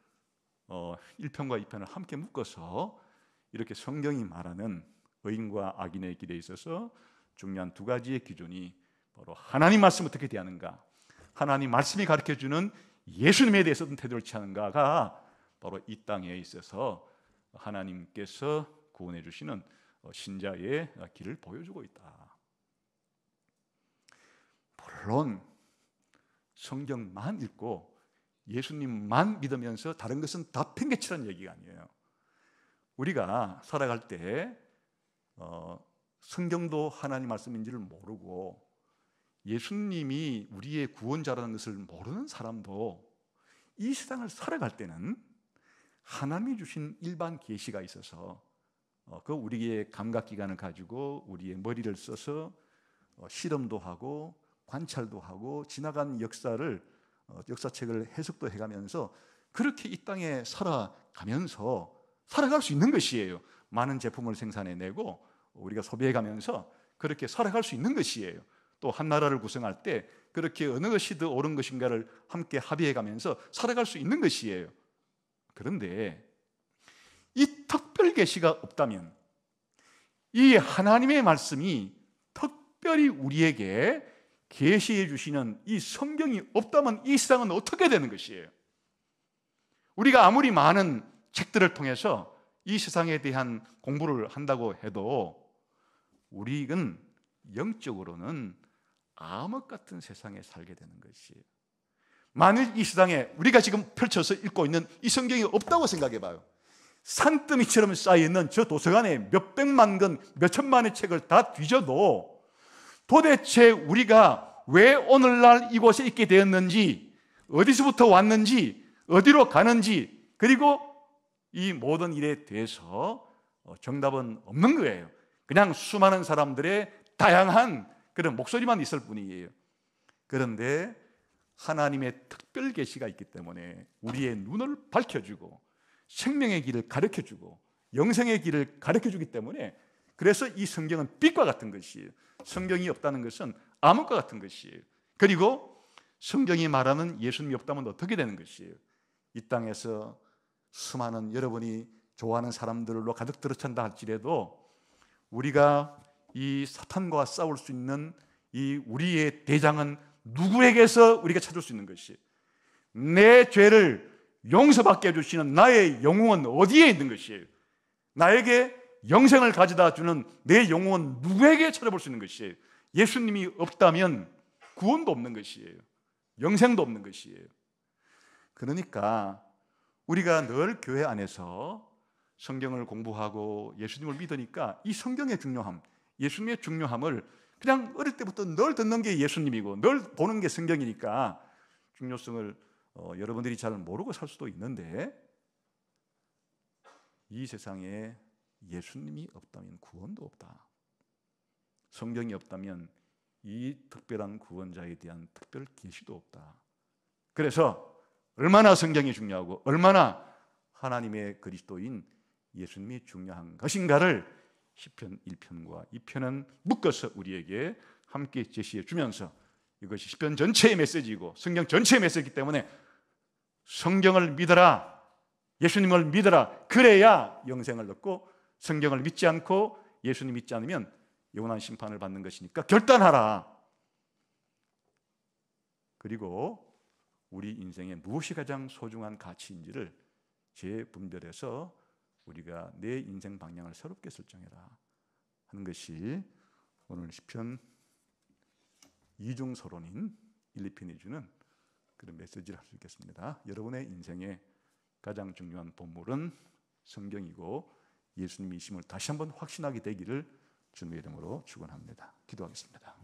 1편과 2편을 함께 묶어서 이렇게 성경이 말하는 의인과 악인의 길에 있어서 중요한 두 가지의 기준이 바로 하나님 말씀 어떻게 대하는가, 하나님 말씀이 가르쳐주는 예수님에 대해서 어떤 태도를 취하는가가 바로 이 땅에 있어서 하나님께서 구원해 주시는 신자의 길을 보여주고 있다. 물론 성경만 읽고 예수님만 믿으면서 다른 것은 다 팽개치라는 얘기가 아니에요. 우리가 살아갈 때 성경도 하나님 말씀인지를 모르고 예수님이 우리의 구원자라는 것을 모르는 사람도 이 세상을 살아갈 때는 하나님이 주신 일반 계시가 있어서 그 우리의 감각기관을 가지고 우리의 머리를 써서 실험도 하고 관찰도 하고 지나간 역사를, 역사책을 해석도 해가면서 그렇게 이 땅에 살아가면서 살아갈 수 있는 것이에요. 많은 제품을 생산해내고 우리가 소비해가면서 그렇게 살아갈 수 있는 것이에요. 또 한 나라를 구성할 때 그렇게 어느 것이 더 옳은 것인가를 함께 합의해 가면서 살아갈 수 있는 것이에요. 그런데 이 특별 계시가 없다면, 이 하나님의 말씀이 특별히 우리에게 계시해 주시는 이 성경이 없다면 이 세상은 어떻게 되는 것이에요? 우리가 아무리 많은 책들을 통해서 이 세상에 대한 공부를 한다고 해도 우리는 영적으로는 암흑 같은 세상에 살게 되는 것이에요. 만일 이 세상에 우리가 지금 펼쳐서 읽고 있는 이 성경이 없다고 생각해 봐요. 산더미처럼 쌓여있는 저 도서관에 몇백만 권, 몇천만의 책을 다 뒤져도 도대체 우리가 왜 오늘날 이곳에 있게 되었는지, 어디서부터 왔는지, 어디로 가는지, 그리고 이 모든 일에 대해서 정답은 없는 거예요. 그냥 수많은 사람들의 다양한 그런 목소리만 있을 뿐이에요. 그런데 하나님의 특별 계시가 있기 때문에 우리의 눈을 밝혀주고 생명의 길을 가르쳐주고 영생의 길을 가르쳐주기 때문에, 그래서 이 성경은 빛과 같은 것이에요. 성경이 없다는 것은 암흑과 같은 것이에요. 그리고 성경이 말하는 예수님이 없다면 어떻게 되는 것이에요? 이 땅에서 수많은 여러분이 좋아하는 사람들로 가득 들어찬다 할지라도 우리가 이 사탄과 싸울 수 있는 이 우리의 대장은 누구에게서 우리가 찾을 수 있는 것이에요? 내 죄를 용서받게 해주시는 나의 영웅은 어디에 있는 것이에요? 나에게 영생을 가져다 주는 내 영웅은 누구에게 찾아볼 수 있는 것이에요? 예수님이 없다면 구원도 없는 것이에요. 영생도 없는 것이에요. 그러니까 우리가 늘 교회 안에서 성경을 공부하고 예수님을 믿으니까 이 성경의 중요함, 예수님의 중요함을 그냥 어릴 때부터 늘 듣는 게 예수님이고 늘 보는 게 성경이니까 중요성을 여러분들이 잘 모르고 살 수도 있는데, 이 세상에 예수님이 없다면 구원도 없다. 성경이 없다면 이 특별한 구원자에 대한 특별 계시도 없다. 그래서 얼마나 성경이 중요하고 얼마나 하나님의 그리스도인 예수님이 중요한 것인가를 시편 1편과 2편은 묶어서 우리에게 함께 제시해 주면서, 이것이 시편 전체의 메시지이고 성경 전체의 메시지이기 때문에 성경을 믿어라, 예수님을 믿어라, 그래야 영생을 얻고, 성경을 믿지 않고 예수님 믿지 않으면 영원한 심판을 받는 것이니까 결단하라. 그리고 우리 인생에 무엇이 가장 소중한 가치인지를 재분별해서 우리가 내 인생 방향을 새롭게 설정해라 하는 것이 오늘 시편 이중서론인 1, 2편이 주는 그런 메시지를 할 수 있겠습니다. 여러분의 인생의 가장 중요한 보물은 성경이고 예수님이심을 다시 한번 확신하게 되기를 주님의 이름으로 축원합니다. 기도하겠습니다.